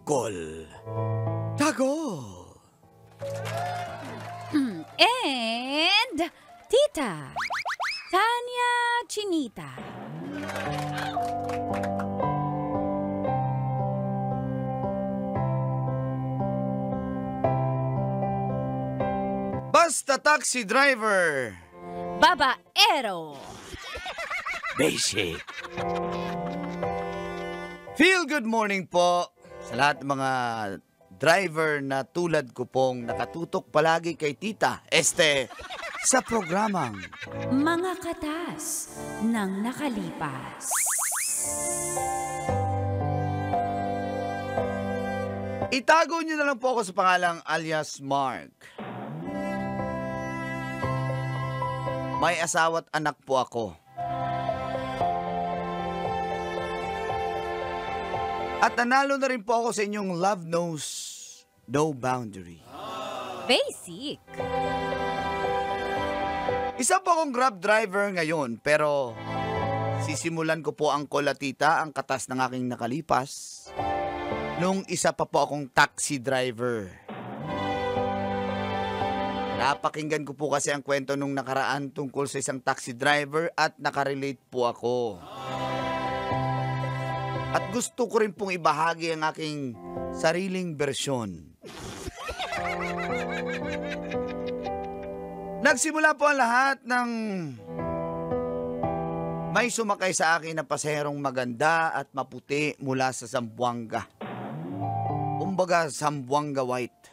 Tagol. Tagol. And Tita Tanya Chinita. Basta taxi driver. Babaero. Basic. Feel good morning po sa lahat ng mga driver na tulad ko pong nakatutok palagi kay Tita Este sa programang Mga Katas ng Nakalipas. Itago niyo na lang po ako sa pangalang alias Mark. May asawa't anak po ako. At nanalo na rin po ako sa inyong Love Knows No Boundary. Basic. Isa po akong Grab driver ngayon, pero sisimulan ko po ang kolatita, ang katas ng aking nakalipas, nung isa pa po akong taxi driver. Napakinggan ko po kasi ang kwento nung nakaraan tungkol sa isang taxi driver at nakarelate po ako. At gusto ko rin pong ibahagi ang aking sariling bersyon. Nagsimula po ang lahat ng may sumakay sa akin na pasaherong maganda at maputi mula sa Zamboanga. Kumbaga, Zamboanga White.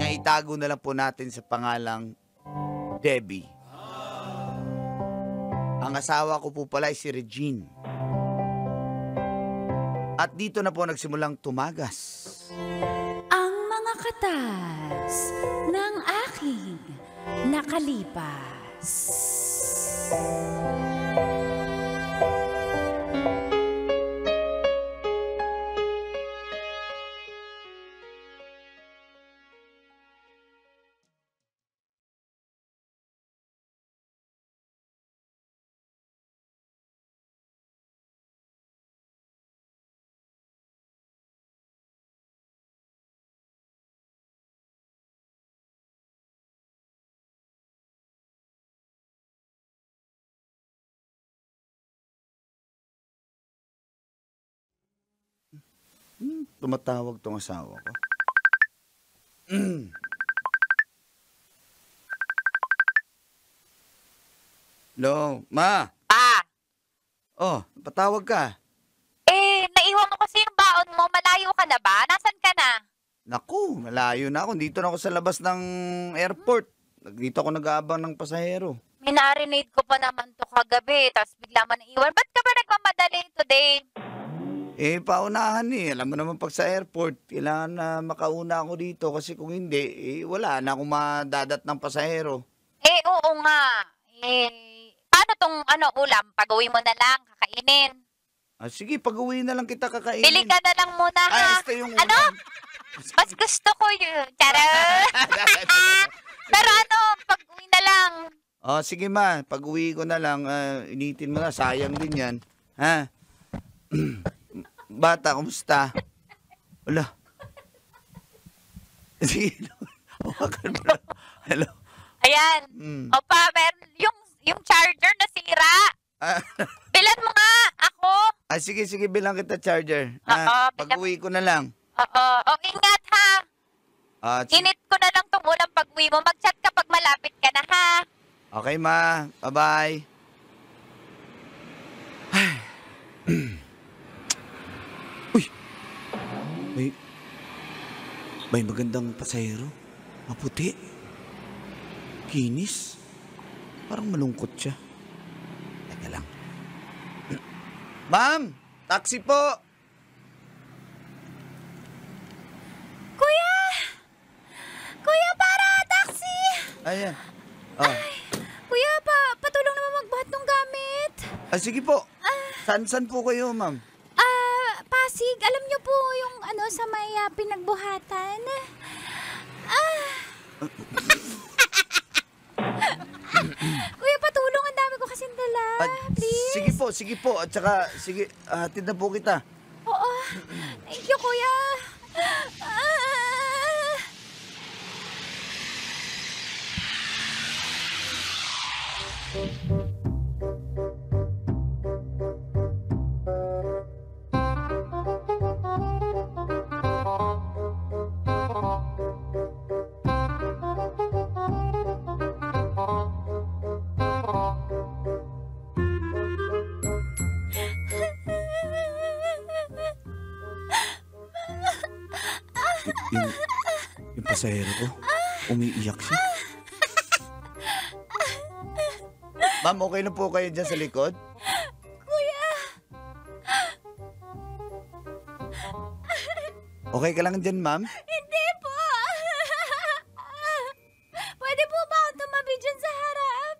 Na itago na lang po natin sa pangalang Debbie. Ang asawa ko po pala ay si Regine. At dito na po nagsimulang tumagas Ang mga katas ng aking nakalipas. Tumatawag tong asawa ko. Hello, Ma. Oh, patawag ka. Naiwan mo kasi yung baon mo. Malayo ka na ba? Nasaan ka na? Naku, malayo na ako. Dito na ako sa labas ng airport. Dito ako nag-aabang ng pasahero. Minarinate ko pa naman to kagabi, tapos bigla mo naiwan. Ba't ka ba nagmamadali today? Paunahan Alam mo naman pag sa airport, kailangan na makauna ako dito kasi kung hindi, wala na akong madadat ng pasahero. Oo nga. Paano tong ulam? Pag-uwi mo na lang, kakainin. Sige, pag-uwi na lang kita kakainin. Bili ka na lang muna, ha? Este yung Ano? ulam. Mas gusto ko yun. Charot! Pero pag-uwi na lang. Sige Ma, pag-uwi ko na lang, initin mo na, sayang din yan. Ha? Bata, kumusta? Wala. Sige, hawakan mo na. Hello? Ayan. Opa, meron yung charger na sira. Bilan mo nga ako. Sige, bilang kita charger. Oo, Pag-uwi ko na lang. Oo. Ingat ha. Init ko na lang tong ulam pag-uwi mo. Mag-chat ka pag malapit ka na ha. Okay, Ma. Bye-bye. Uy! May magandang pasahero. Maputi. Kinis. Parang malungkot siya. Teka lang. Ma'am! Taxi po! Kuya! Kuya, para! Taxi! Ayan. Kuya, patulong naman magbuhat ng gamit. Sige po. San po kayo, ma'am? Pasig, alam niyo po yung sa may pinagbuhatan. Kuya, patulong. Ang dami ko kasing dala. Please. Sige po. At saka, sige, hatid na po kita. Oo, Thank you, kuya. Ah. Yung, yung pasahero ko, umiiyak siya. Ma'am, okay na po kayo dyan sa likod? Kuya. Okay ka lang dyan, ma'am? Hindi po. Pwede po ba akong tumabi dyan sa harap?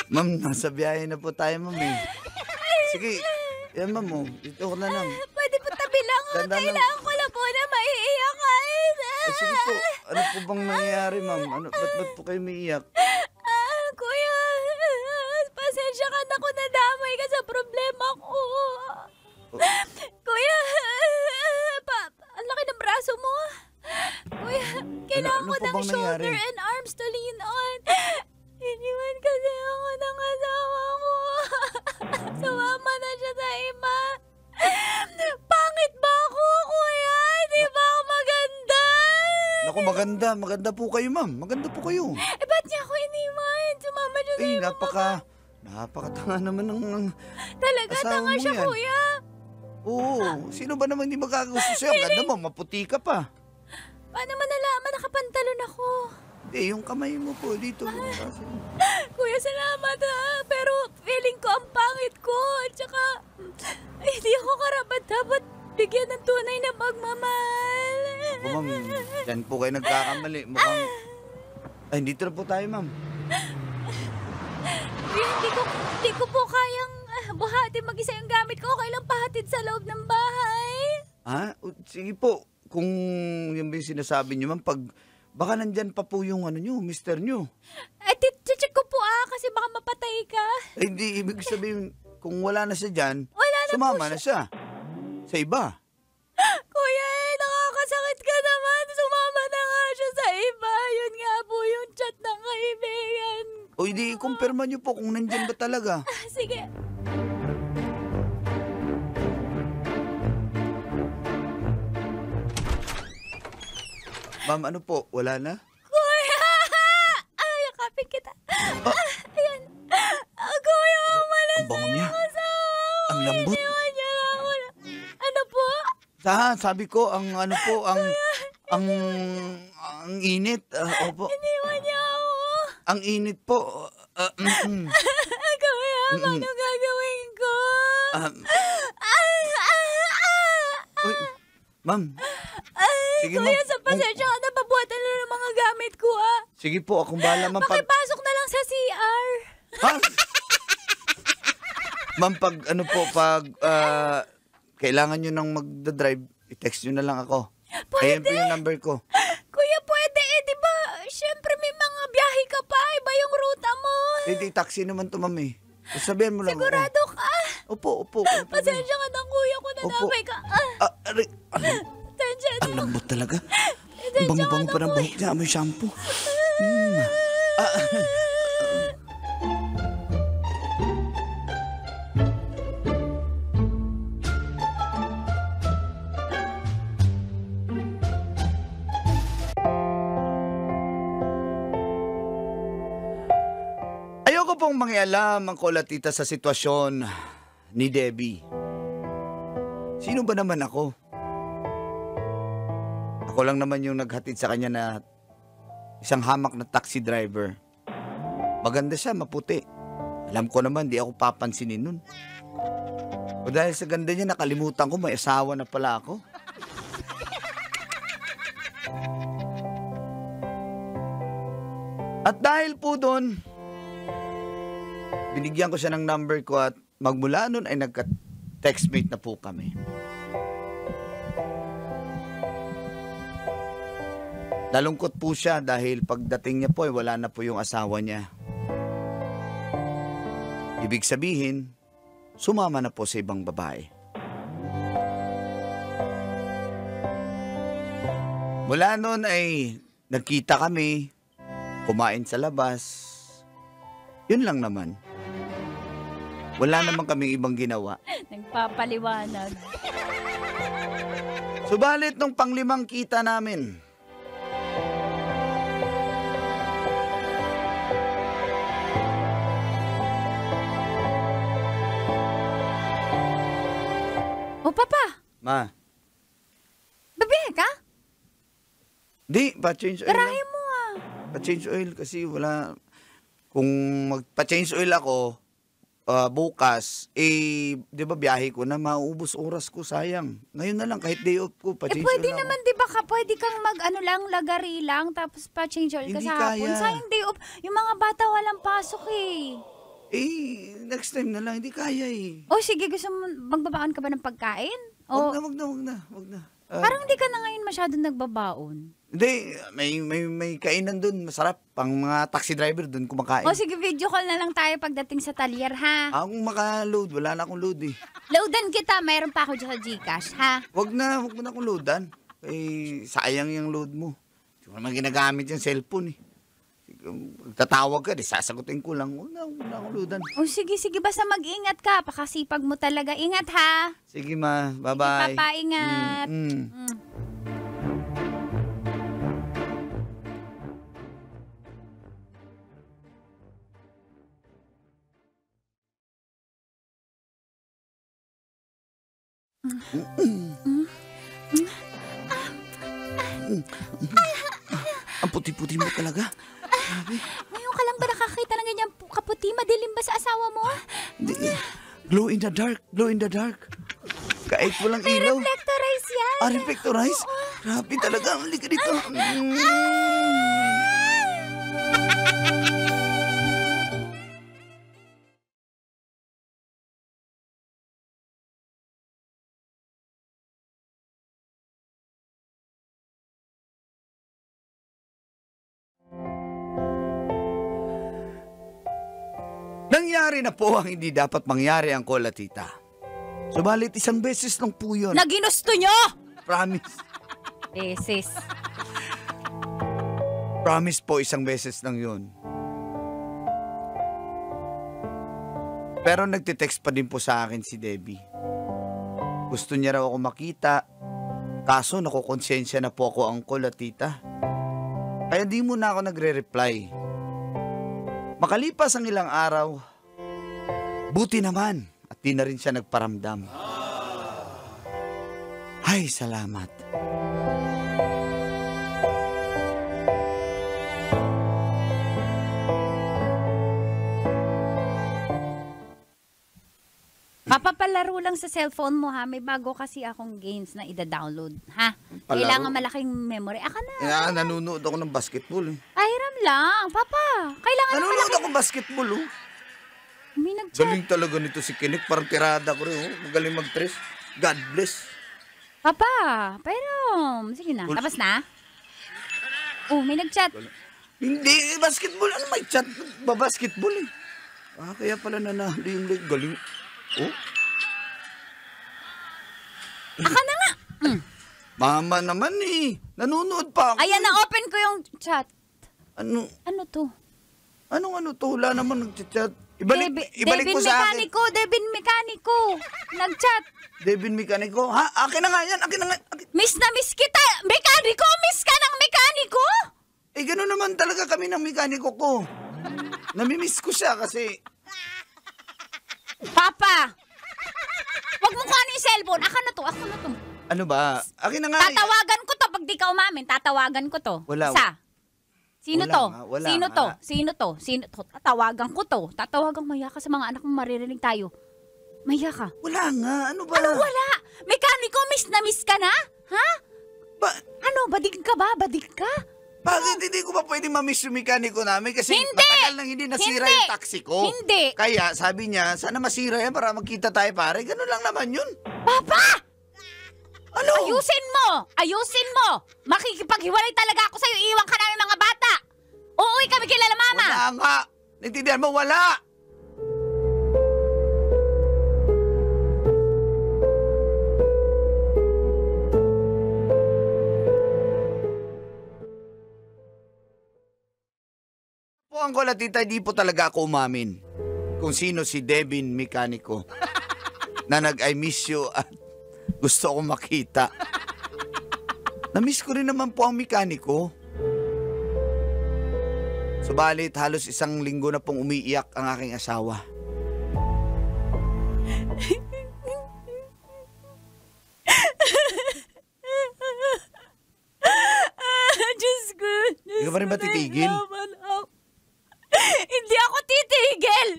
Ma'am, nasa biyahe na po tayo, ma'am eh. Sige, yan ma'am oh. Dito ko na lang. Pwede po tabi lang. Ganda lang. Kailangan ko lang po na maiiyakan. Sige po, ano po bang nangyayari, ma'am? Ba't po kayo umiiyak? Kuya, pasensya ka na kung nadamay ka sa problema ko. Kuya, ang laki ng braso mo. Kuya, kailangan ano ko po ng bang shoulder nangyari? and arms to lean on. Iniwan kasi ako ng asawa ko. Sumama na siya sa iba. Pangit ba ako, kuya? Di ba ako maganda? Naku, maganda po kayo, ma'am. Maganda po kayo. Ba't niya ako iniwan? Sumama siya sa iba. Napakatanga naman ng Talaga, asawa tanga mo siya, yan. kuya. Oo, sino ba naman hindi magkakagusto sa'yo? Ang ganda mo, maputi ka pa. Paano mo nalaman nakapantalon ako? Hindi, yung kamay mo po dito. Kuya, salamat ha. Pero feeling ko ang pangit ko. At saka, hindi ako karapat dapat bigyan ng tunay na pagmamahal. Ako, ma'am, dyan po kayo nagkakamali. Mukhang... Ay, dito na po tayo, ma'am. Kuya, hindi ko po kayang buhatin mag-isa yung gamit ko. Okay lang pahatid sa loob ng bahay. Ha? Sige po. Kung yan ba yung sinasabi niyo, ma'am, baka nandyan pa po yung mister nyo. Ay, check ko po kasi baka mapatay ka. Ay, hindi, ibig sabihin, kung wala na siya dyan, Wala na sumama po na siya. Sa iba. Kuya, nakakasakit ka naman. Sumama na nga siya sa iba. Yun nga po yung chat ng kaibigan. O hindi, kumpirma niyo po kung nandyan ba talaga. Sige. Ma'am, ano po? Wala na? Kuya! Ay, yakapin kita. Ayan. Kuya, umalis Ang bango niya. asawa ko. Ang lambot. Iniwan niya na ako. Ano po? Sabi ko, ang init. Opo. Iniwan niya ako. Ang init po. Kuya, paano gagawin ko? Uy, ma'am. Sige, Kuya, ma'am. sa pasensya ka na pabuhatan na ng mga gamit ko, Sige po, akong bahala, ma'am. Pakipasok na lang sa CR. Ha? Ma'am, kailangan nyo nang magdadrive, i-text nyo na lang ako. Ayan po yung number ko. Kuya, pwede di ba? Siyempre may mga biyahe ka pa. Iba yung ruta mo. Hindi, taxi naman to, ma'am eh. Sabihan mo lang ako. Sigurado ka? Opo. Pasensya ka na, kuya, kung nadamay ka. Pasensya Ang na. lambot talaga. Pasensya Ang ka bango-bango na, pa ng kuya. buhok niya. Amoy shampoo. Ayoko pong mangialam ang kolatita sa sitwasyon ni Debbie. Sino ba naman ako? Ako lang naman yung naghatid sa kanya na isang hamak na taxi driver. Maganda siya, maputi. Alam ko naman, di ako papansinin nun. O dahil sa ganda niya, nakalimutan ko, may asawa na pala ako. At dahil po doon, binigyan ko siya ng number ko at magmula nun ay nagka-textmate na po kami. Nalungkot po siya dahil pagdating niya po ay wala na po yung asawa niya. Ibig sabihin, sumama na po sa ibang babae. Mula noon ay nagkita kami, kumain sa labas. Yun lang naman. Wala naman kaming ibang ginawa. Nagpapaliwanag. Subalit nung panglimang kita namin, O, Papa, Ma, babihe ka? di, pa-change oil lang. Garahe mo ah. Pa-change oil kasi wala. Kung magpa-change oil ako, bukas, di ba biyahe ko na, mauubos oras ko, sayang. Ngayon na lang, kahit day off ko, pa-change Pwede oil lang naman, di ba pwede kang lagari lang, tapos pa-change oil ka Hindi sa hapon. kaya. Sayang day off. Yung mga bata walang pasok eh. Next time na lang, hindi kaya eh. O sige, gusto mo, magbabaon ka ba ng pagkain? O, Wag na. parang di ka na ngayon masyadong nagbabaon. Hindi, may kainan dun, masarap. Pang mga taxi driver dun kumakain. O sige, video call na lang tayo pagdating sa talyer, ha? Akong maka-load, wala na akong load eh. Loadan kita, mayroon pa ako dyan sa Gcash, ha? Wag mo na akong loadan. Sayang yung load mo. Hindi ko naman ginagamit yung cellphone eh. Tatawag ka, sasagutin ko lang. Wag na akong loadan. O sige, basta mag-ingat ka. Pakasipag mo talaga. Ingat, ha? Sige ma, Sige, bye-bye. Papa, ingat. Mm. Ang puti-puti mo talaga. Ngayon ka lang ba nakakita ng ganyan kaputi? Madilim ba sa asawa mo? Hindi. Glow in the dark. Kahit walang May ilaw. reflectorize yan. Reflectorize? Grabe talaga. Halika dito. Nangyari na po ang hindi dapat mangyari ang Kola Tita. Subalit isang beses lang po yun. Na ginusto nyo! Promise. Beses. Promise po, isang beses lang yun. Pero nagtitext pa din po sa akin si Debbie. Gusto niya raw ako makita. Kaso nakukonsensya na po ako, Uncle at Tita. Kaya di muna ako nagre-reply. Makalipas ang ilang araw, buti naman at di na rin siya nagparamdam. Ay, salamat. Papapalaro lang sa cellphone mo, ha? May bago kasi akong games na ida-download, ha? Palaro? Kailangan malaking memory. Aka na. Nanonood ako ng basketball. Ahiram lang. Papa, kailangan na Nanonood malaking... ako basketball, oh. May nag-chat. Galing talaga nito si Kinik. Parang tirada ko rin, oh. Magaling mag-tres. God bless. Papa, pero... Sige na. Tapos na? Oh, may nag-chat. Hindi, basketball. Ano may chat? Basketball eh. Kaya pala nanalo yung leg. Galing. Oh, Aka na nga. mama naman eh. Nanonood pa ako. Ayan, na-open ko yung chat. Ano? Ano to? Anong ano to? Wala naman nag-chat. Ibalik Devin mo sa akin. Devin Mekaniko. Nag-chat. Devin Mekaniko. Ha? Akin na nga yan. Akin na nga. Miss na miss kita. Mekaniko, miss ka ng mekaniko? Gano'n naman talaga kami ng mekaniko ko. Namimiss ko siya kasi... Papa! Huwag mo kuhanin yung cellphone. Ako na to. Ano ba? Akin na nga. Tatawagan ko to pag di ka umamin. Tatawagan ko to. Wala. Isa. Sino Wala to? nga, wala Sino nga. to? Sino to? Sino to? Tatawagan ko to. Tatawagan maya ka sa mga anak mo, maririnig tayo. Maya ka. Wala nga. Ano ba? Ano wala? Mekaniko, miss na miss ka na? Ha? Ano, badig ka ba? Badig ka? Bakit hindi ko pa pwede mamiss yung mekaniko namin? Kasi Hindi! matagal nang hindi nasira Hindi! yung taxi ko. Hindi! Kaya sabi niya, sana masira yan para magkita tayo pare. Ganun lang naman yun. Papa! Ano? Ayusin mo! Ayusin mo! Makikipaghiwalay talaga ako sa'yo. Iwan ka namin mga bata. Uuwi kami kila mama. Wala nga. Naintindihan mo? Wala. Po ang kola, tita, di po talaga ako umamin kung sino si Devin Mekaniko na nag-I miss you at gusto ko makita. Na-miss ko rin naman po ang mekaniko. Subalit, halos 1 linggo na pong umiiyak ang aking asawa. Diyos ko. Hindi ka pa rin ba titigil? Hindi ako titigil!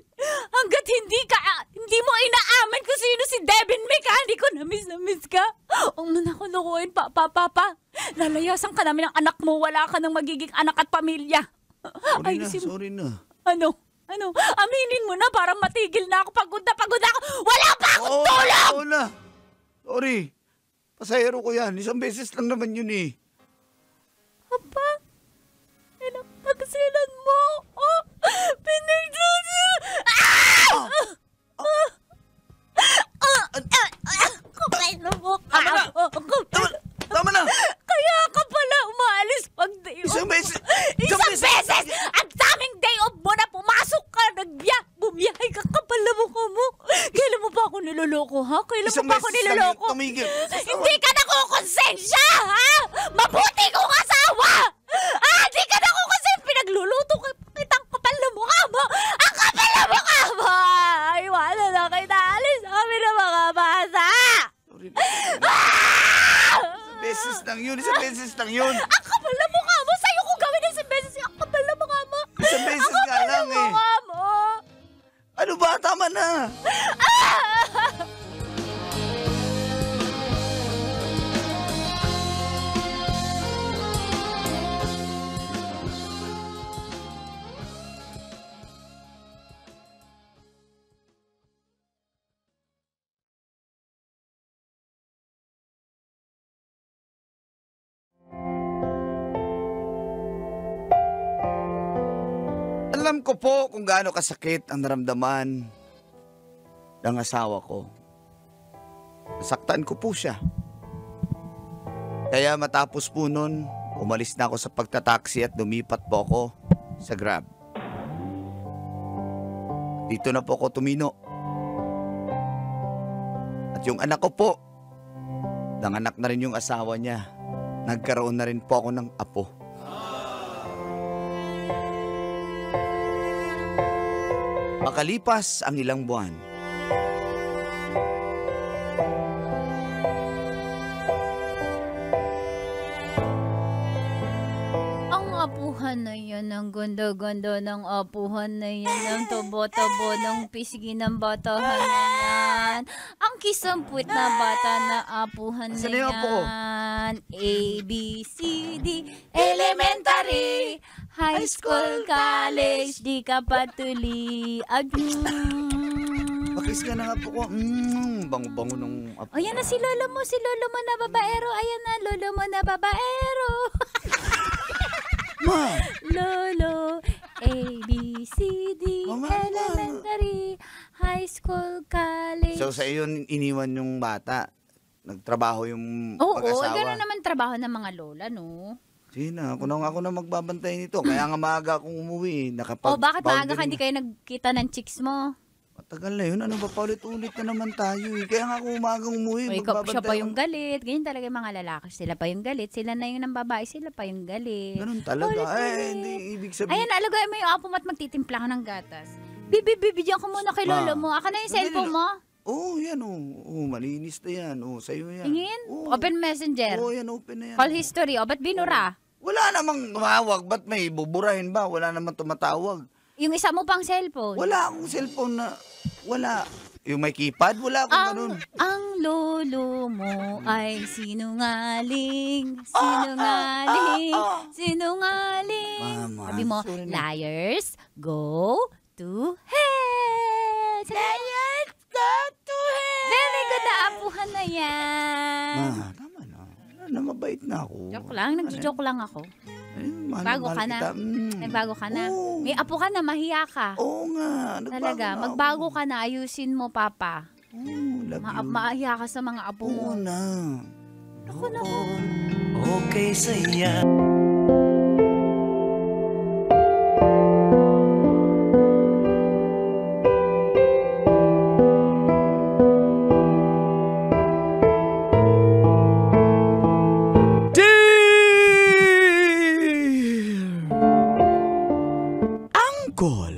Hanggat hindi mo inaamin kung sino si Devin Mekaniko. Na-miss ka. Huwag mo na ako lukuhin, Papa. Lalayasan ka namin ng anak mo. Wala ka ng magiging anak at pamilya. Sorry na. Ano? Aminin mo na para matigil na ako. Pagod na ako. Wala pa akong tulog! Oo na. Sorry. Pasahero ko yan. 1 beses lang naman yun eh. Papa, pinagpagsilan mo. Kapay na mo ka. Tama na! Kaya ka pala umaalis pag day off. 1 beses! Isang beses! Ang daming day off mo na pumasok ka, bumiyahe ka, kapal na mukha mo. Kailan mo pa ako niloloko, ha? Kailan mo pa ako niloloko? Tumigil. Hindi ka nakukonsensya, ha? Mabuti kong asawa! Hindi ka nakukonsensya! Pinagluluto ka, kitang kapal na mukha mo! Ang kapal na mukha mo! Iwala na kita, alis kami na mga bata! Sorry na. 1 beses lang yun. Ang kapal na mukha mo! Sa'yo ko gawin 1 beses! Ang kapal na mukha mo! 1 beses nga lang eh. Mukha mo! Ano ba? Tama na. Alam ko po kung gaano kasakit ang naramdaman ng asawa ko. Nasaktan ko po siya. Kaya matapos po nun, umalis na ako sa pagtataksi at lumipat po ako sa Grab. Dito na po ako tumino. At yung anak ko po, nanganak na rin yung asawa niya. Nagkaroon na rin po ako ng apo. Makalipas ang ilang buwan, Ang apuhan na yan, ang ganda-ganda ng apuhan na yan, ang tabo-tabo ng pisgi ng batahan na yan. Ang kisampwit na bata na apuhan na Asan na yung apo ko? yan. A, B, C, D, elementary, high school, college, di ka patuli. pakis ka na nga po ko. Bango-bango ng apo. Ayan na si lolo mo na babaero. Ayan na, lolo mo na babaero. Ma! Lolo, A, B, C, D, Mama, elementary, high school, college. So sa iyo iniwan yung bata. Nagtrabaho yung Oo, mag-asawa. gano'n naman trabaho ng mga lola, no? Sige na, ako na magbabantay nito. Kaya nga maaga akong umuwi. Bakit maaga ka hindi kayo nagkita ng chicks mo? Matagal na yun. Ano ba, paulit-ulit na naman tayo eh. Kaya nga ako umagang umuwi. Siya pa yung galit. Ganyan talaga yung mga lalaki. Sila pa yung galit. Sila na yung ng babae. Sila pa yung galit. Ganun talaga. Ulit. Hindi ibig sabihin. Ayan, alagay mo yung apo mo at magtitimpla ka ng gatas. Bibigyan ko muna kay lolo mo. Aka na yung cellphone mo. Yan malinis na yan. Sa'yo yan. Tingin? Open Messenger. Yan, open na yan. Call history. Ba't binura? Wala namang tumawag. Ba't may buburahin ba? Wala namang tumatawag. Yung isa mo pang cellphone. Wala akong cellphone na, wala. Yung may keypad, wala akong ganun. Ang lolo mo ay sinungaling. Sinungaling. Sinungaling. Mama, Sabi mo, sorry na. liars, go to hell. Liars, go to hell. Very good na apuhan na yan. Tama na. Mabait na ako. Joke lang, nagjo-joke lang ako. Bago ka na. Nagbago ka na. Oo. May apo ka na, mahiya ka. Oo nga. Talaga, magbago ka na, ayusin mo, Papa. Love you. Maahiya ka sa mga apo mo. Oo na. Ako na. Okay saya. Dagol.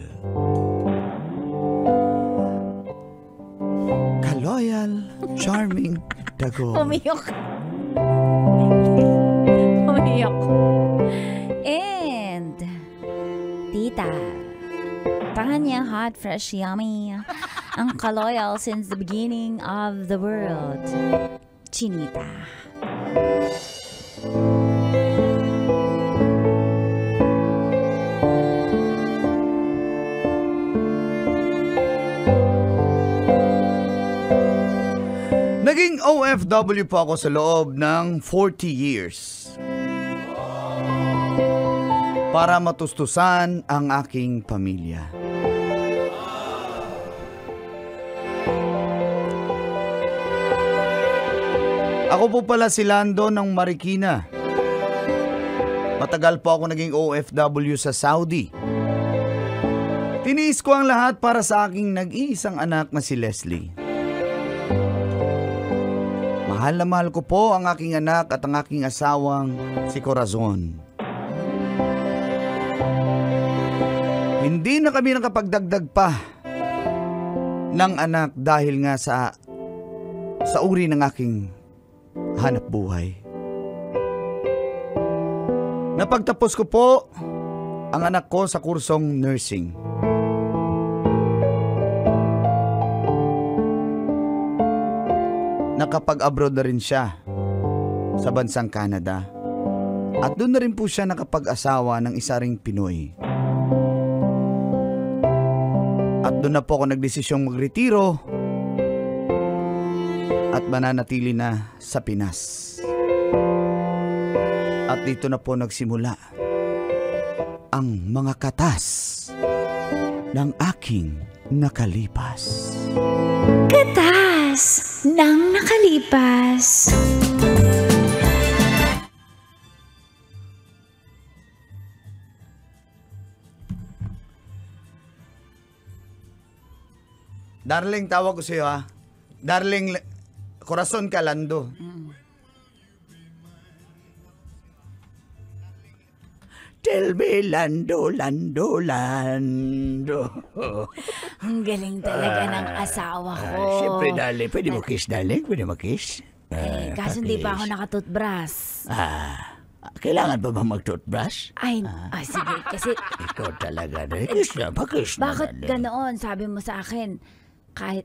Kaloyal, charming Dagol. Umiyok. Umiyok. And, tita, Tanya hot, fresh, yummy. Ang kaloyal since the beginning of the world. Chinita. Naging OFW po ako sa loob ng 40 years. Para matustusan ang aking pamilya. Ako po pala si Lando ng Marikina. Matagal po ako naging OFW sa Saudi. Tiniis ko ang lahat para sa aking nag-iisang anak na si Leslie. Mahal na mahal ko po ang aking anak at ang aking asawang si Corazon. Hindi na kami nakapagdagdag pa ng anak dahil nga sa uri ng aking hanap buhay. Napagtapos ko po ang anak ko sa kursong nursing. Nakapag-abroad na rin siya sa bansang Canada. At doon na rin po siya nakapag-asawa ng isa ring Pinoy. At doon na po ako nagdesisyong magretiro at mananatili na sa Pinas. At dito na po nagsimula ang mga katas ng aking nakalipas. Katas ng nakalipas. Darling, tawag ko sa'yo ha. Darling, Corazon ka, Lando. Tell me, Lando, Lando, Lando. Ang galing talaga ng asawa ko. Siyempre, darling. Pwede mo kiss, darling? Pwede mo kiss? Kaso hindi pa ako nakatoothbrush. Kailangan pa ba mag-toothbrush? Ay, sige. Kasi, Ikaw talaga, darling. Kiss na, pa-kiss na, bakit darling. ganoon? Sabi mo sa akin, kahit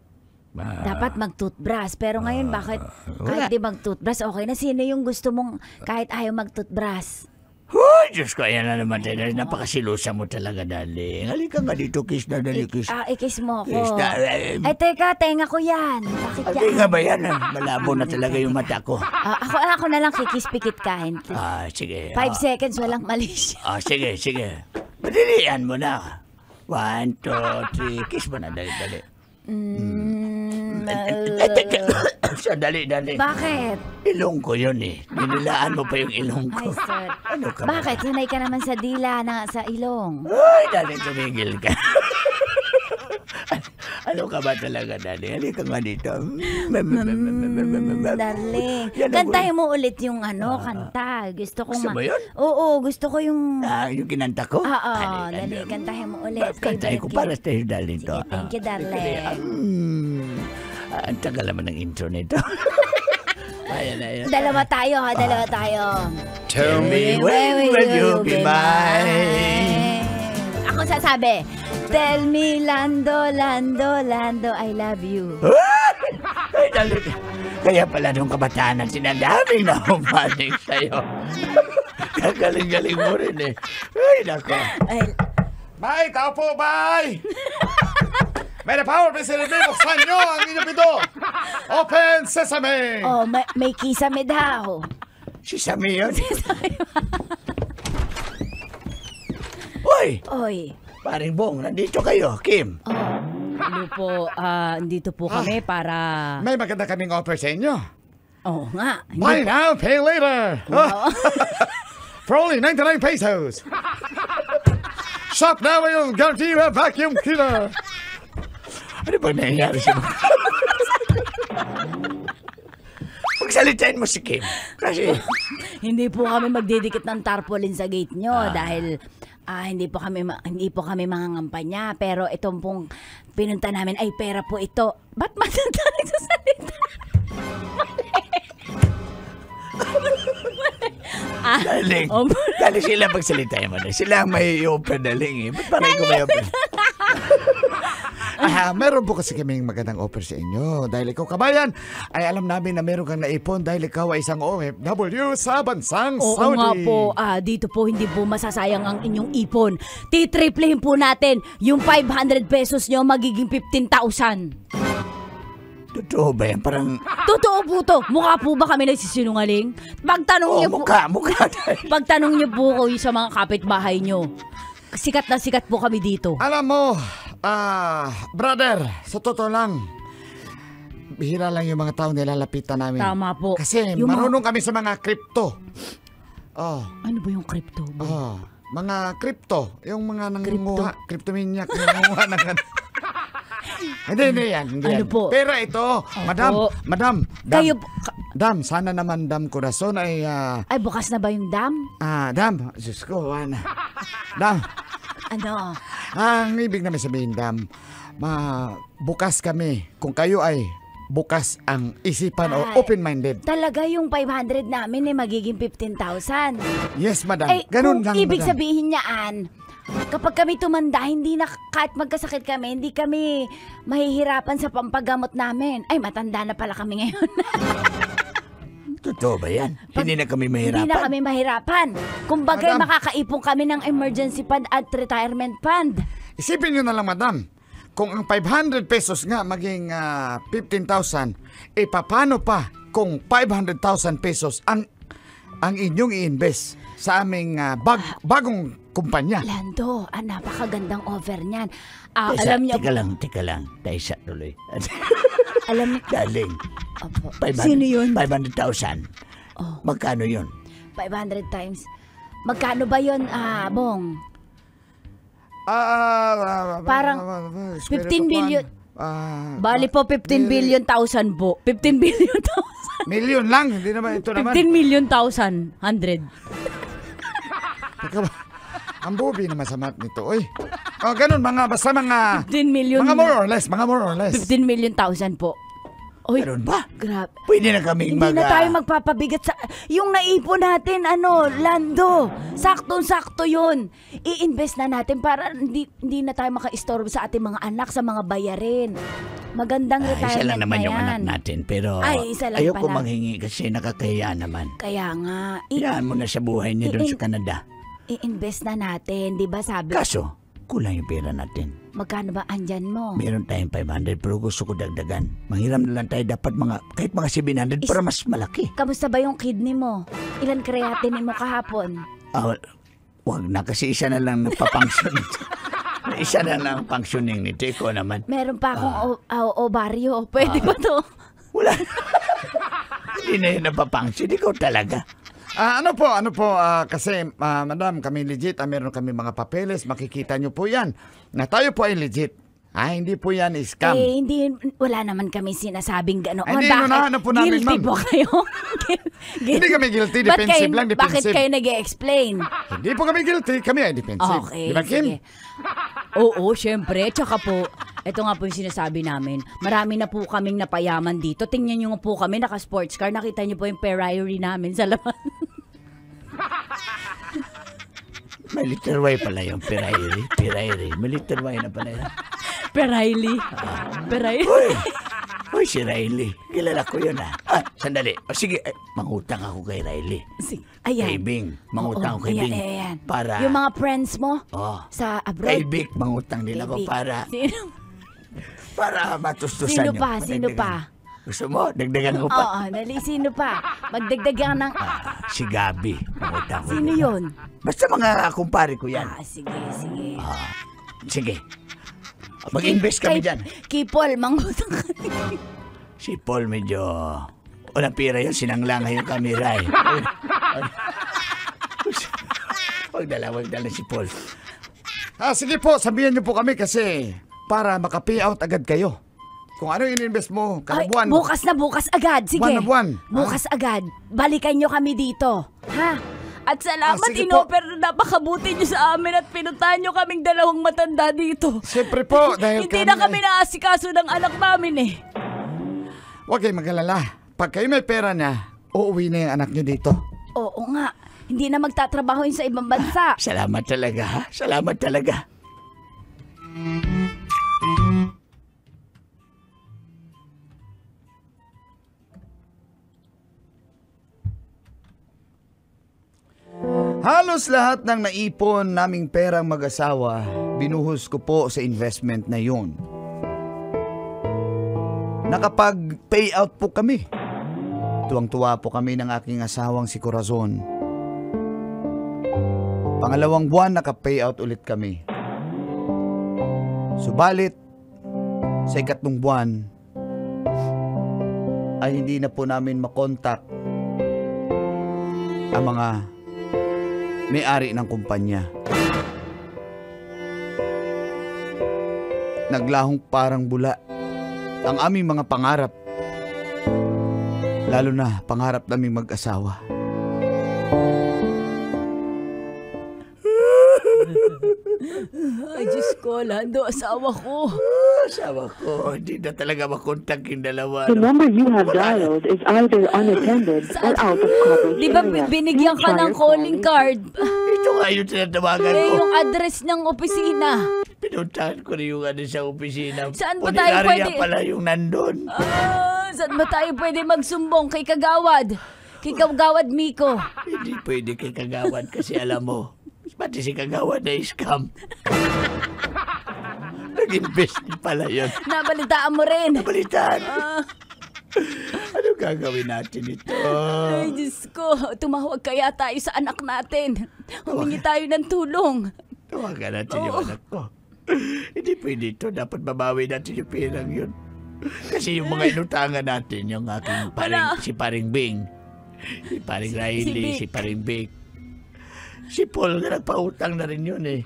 dapat mag-toothbrush. Pero ngayon, bakit kahit di mag-toothbrush, okay na? Sino yung gusto mong kahit ayaw mag-toothbrush? Hoy, Diyos ko, ayan na naman tayo. Napakasilusa mo talaga, darling. Halika nga dito, kiss na, darling, kiss. I-kiss mo Kiss ako. na. Ay, teka, tenga ko yan. Bakit Ay, yan? nga ba yan? Malabo na talaga yung mata ko. Ako na lang kikis-pikit kain. Sige. 5 seconds, walang mali siya. Sige, sige. Madalian mo na. 1, 2, 3. Kiss mo na, dali. Dali. Bakit? Ilong ko yun eh. Nilaan mo pa yung ilong ko. Ay, sir. Ano ka ba? Bakit? Sanay ka naman sa dila na sa ilong. Ay, dali, tumigil ka. Ano ka ba talaga, dali? Halika nga dito. Darling, Yan ang kantahin mo ulit yung kanta. Gusto ko Gusto mo yun? Oo, gusto ko yung... Yung kinanta ko? Oo, dali, kantahin mo ulit. Kantahin ko para sa'yo, dali to. Sige, thank you, darling. Ang tagal naman ng intro nito. Ayan. Dalawa tayo. Tell me when will you be mine? Ako sasabi, tell me, Lando, I love you. Ay, dali. Kaya pala nung kabataan ang sinadaming na humaling sa'yo. Kagaling-galing mo rin eh. Ay, nako. Bay, tao po, bay! May na-power pa sila rin. Buksan nyo ang inyong pito. Open sesame! Oh, may kisame daw. Si Sammy yun. Oy. Paring Bong, nandito kayo, Kim. Ano po, dito po kami para... May maganda kaming offer sa inyo. Oo nga. Buy now, pay later. For only 99 pesos. Shop now yung guarantee na vacuum cleaner. Ano ba nangyayari sa mga? Pagsalitain mo si Kim. Kasi... Hindi po kami magdidikit ng tarpaulin sa gate nyo dahil Hindi po kami mangangampanya, pero itong pong pinunta namin ay pera po ito. Ba't matanda nagsasalita? Darling, dali sila magsalita mo na. Sila ang may open, darling. Ba't parang ko may open? Meron po kasi kaming magandang offer sa inyo. Dahil ikaw, kabayan, ay alam namin na meron kang naipon dahil ikaw ay isang OFW sa bansang Oo Saudi. nga po, dito po hindi po masasayang ang inyong ipon. Titriplehin po natin yung 500 pesos nyo magiging 15,000. Totoo ba yan? Parang... Totoo po to. Mukha po ba kami nagsisinungaling? Pagtanong niyo po. Mukha. Pagtanong niyo po ko sa mga kapitbahay nyo. Sikat na sikat po kami dito. Alam mo, brother, sa totoo lang, bihira lang yung mga tao nilalapitan namin. Tama po. Kasi Yung marunong kami sa mga crypto. Ano ba yung crypto? Mga crypto. Yung mga nangunguha. Cryptomaniac. Nangunguha ng... Hindi yan. Ano po? Pero ito, madam. Kayo Dam, sana naman Dam Corazon ay... Ay, bukas na ba yung dam? Dam, Diyos ko, Dam. Ano? Ang ibig namin sabihin, Dam, bukas kami. Kung kayo ay bukas ang isipan o open-minded. Talaga yung 500 namin magiging 15,000. Yes, madam. kung Ganun lang, ibig madam. sabihin niyaan, kapag kami tumanda, hindi na, kahit magkasakit kami, hindi kami mahihirapan sa pampagamot namin. Ay, matanda na pala kami ngayon. Totoo ba yan? Hindi na kami mahirapan? Hindi na kami mahirapan. Kumbaga, Madam. makakaipon kami ng emergency fund at retirement fund. Isipin nyo na lang, madam. Kung ang 500 pesos nga maging 15,000, paano pa kung 500,000 pesos ang inyong i-invest sa aming bagong kumpanya? Lando, napakagandang offer niyan. Alam niyo, Tika lang. Taisa tuloy. alam niyo, Darling, opo. 500, Sino yun? 500,000. Magkano yun? 500 times. Magkano ba yun, Bong? Parang 15 billion. Bali po, 15 billion thousand po. 15 billion thousand. Million lang, hindi naman ito 15 naman. million thousand. 100. Ang bubi naman sa math nito. Oy. Ganun, basta mga 15 million. mga more or less. 15 million thousand po. Oy, Meron ba? grabe. Pwede na kaming Hindi na tayo magpapabigat sa... Yung naipon natin, Lando, saktong-sakto yun. I-invest na natin para hindi na tayo maka-istorbo sa ating mga anak, sa mga bayarin. Magandang retirement isa lang naman na yung yan. anak natin, pero Isa lang ayoko pala. manghingi kasi nakakahiya naman. Kaya nga, Hayaan mo na sa buhay niya doon sa Canada. i-invest na natin, di ba sabi? Kaso, kulang yung pera natin. Magkano ba andyan mo? Meron tayong 500 pero gusto ko dagdagan. Manghiram na lang tayo dapat kahit mga 700 para mas malaki. Kamusta ba yung kidney mo? Ilan creatinine mo kahapon? Wag na kasi isa na lang nagpapangsyon. Isa na lang functioning nito. Ikaw naman. Meron pa akong ovaryo. Pwede ba to? Wala. Hindi na yun napapangsyon. Ikaw talaga. Ano po, kasi madam, kami legit, meron kami mga papeles, makikita nyo po yan, na tayo po ay legit. Hindi po yan scam. Wala naman kami sinasabing ganoon. Hindi, ano po namin, guilty ma'am. po kayo? Hindi kami guilty, defensive lang, Bakit defensive. kayo nag-e-explain? Hindi po kami guilty, kami ay defensive. Okay, Di ba, Kim? sige. Oo, syempre. Tsaka po, ito nga po yung sinasabi namin. Marami na po kaming napayaman dito. Tingnan nyo nga po kami, naka-sports car. Nakita nyo po yung Ferrari namin sa laman. May little Y pala yung Ferrari. May little Y na pala yan. Ferrari. Uy, si Riley. Kilala ko yun sandali. Sige, mangutang ako kay Riley. Ayan. Kay Bing. Mangutang ako kay Bing. Ayan. Para... Yung mga friends mo sa Kay abroad. Bing, mangutang din ako para... Sino? Para matustusan nyo. Sino pa? Gusto mo? Dagdagan ko pa. Oo, sino pa? Magdagdagan ng... Si Gabi. Mangutang ko. Sino yun? Basta mga kumpare ko yan. Sige. Sige. Mag-invest kami dyan. Kay Paul, mangutang ka. Si Paul medyo... Walang pira yun, sinanglang yung kamera eh. Wag dala si Paul. Sige po, sabihan nyo po kami kasi para maka-pay out agad kayo. Kung ano yung invest mo, kada buwan. Bukas agad. Sige. Buwan na buwan. Bukas agad. Balikan nyo kami dito. Ha? At salamat, sige po. inoper na napakabuti niyo sa amin at pinuntahan niyo kaming dalawang matanda dito. Siyempre po, dahil Hindi na kami naasikaso ng anak namin eh. Huwag kayong mag-alala. Pag kayo may pera na, uuwi na yung anak niyo dito. Oo nga, hindi na magtatrabaho yun sa ibang bansa. Salamat talaga, ha? Salamat talaga. Halos lahat ng naipon naming perang mag-asawa, binuhos ko po sa investment na yun. Nakapag-payout po kami. Tuwang-tuwa po kami ng aking asawang si Corazon. Pangalawang buwan naka-payout ulit kami. Subalit, sa ikatlong buwan, ay hindi na po namin makontak ang mga may-ari ng kumpanya. Naglahong parang bula ang aming mga pangarap, lalo na pangarap naming mag-asawa. Ay, Diyos ko, Lando, asawa ko. Asawa ko, hindi na talaga makontak yung dalawa. The number you have dialed is either unattended or out of coverage Di ba area. binigyan ka Please try ng your calling card? Ito nga yung tinatawagan Eh, ko. yung address ng opisina. Pinuntahan ko rin yung sa opisina. Saan ba tayo Puniraria pwede? pala yung nandun. Saan ba tayo pwede magsumbong kay Kagawad? Kay Kagawad Miko. Hindi pwede kay Kagawad kasi alam mo, pati si Kagawad na scam. Nag-invest din pala yun. Nabalitaan mo rin. Balitaan. Ano gagawin natin ito? Ay, Diyos ko. Tumawag kaya tayo sa anak natin. Humingi tayo ng tulong. Tawagan natin yung anak ko. Hindi pwede ito. Dapat babawi natin yung perang yun. Kasi yung mga inutangan natin, yung aking paring, si Paring Bing, si Paring Riley, Bing. si Paring Vic, si Paul, nagpautang na rin yun eh.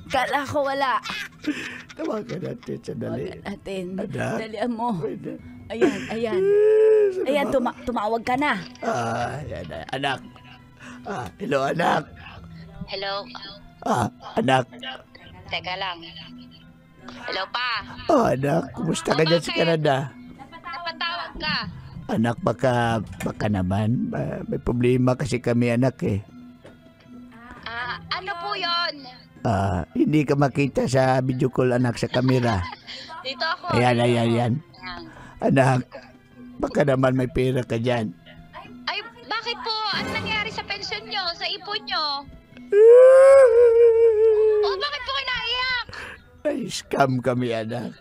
Kala ko wala. Tawagan natin, sandali. Tawagan natin. Anak? Dalian mo. Pwede. Ayan, ayan. Ayan, tumawag ka na. Yan, anak. Hello, anak. Hello? Anak. Teka lang. Hello pa? Anak, kumusta ka dyan sa Canada? Napatawag ka. Anak, baka naman. May problema kasi kami, anak eh. Ano po yon? Hindi ka makita sa video call, anak, sa kamera. Dito ako. Ayan. Anak, baka naman may pera ka dyan. Ay, bakit po? Ano nangyari sa pensyon nyo? Sa ipon nyo? Bakit po kayo naiyak? Ay, scam kami, anak.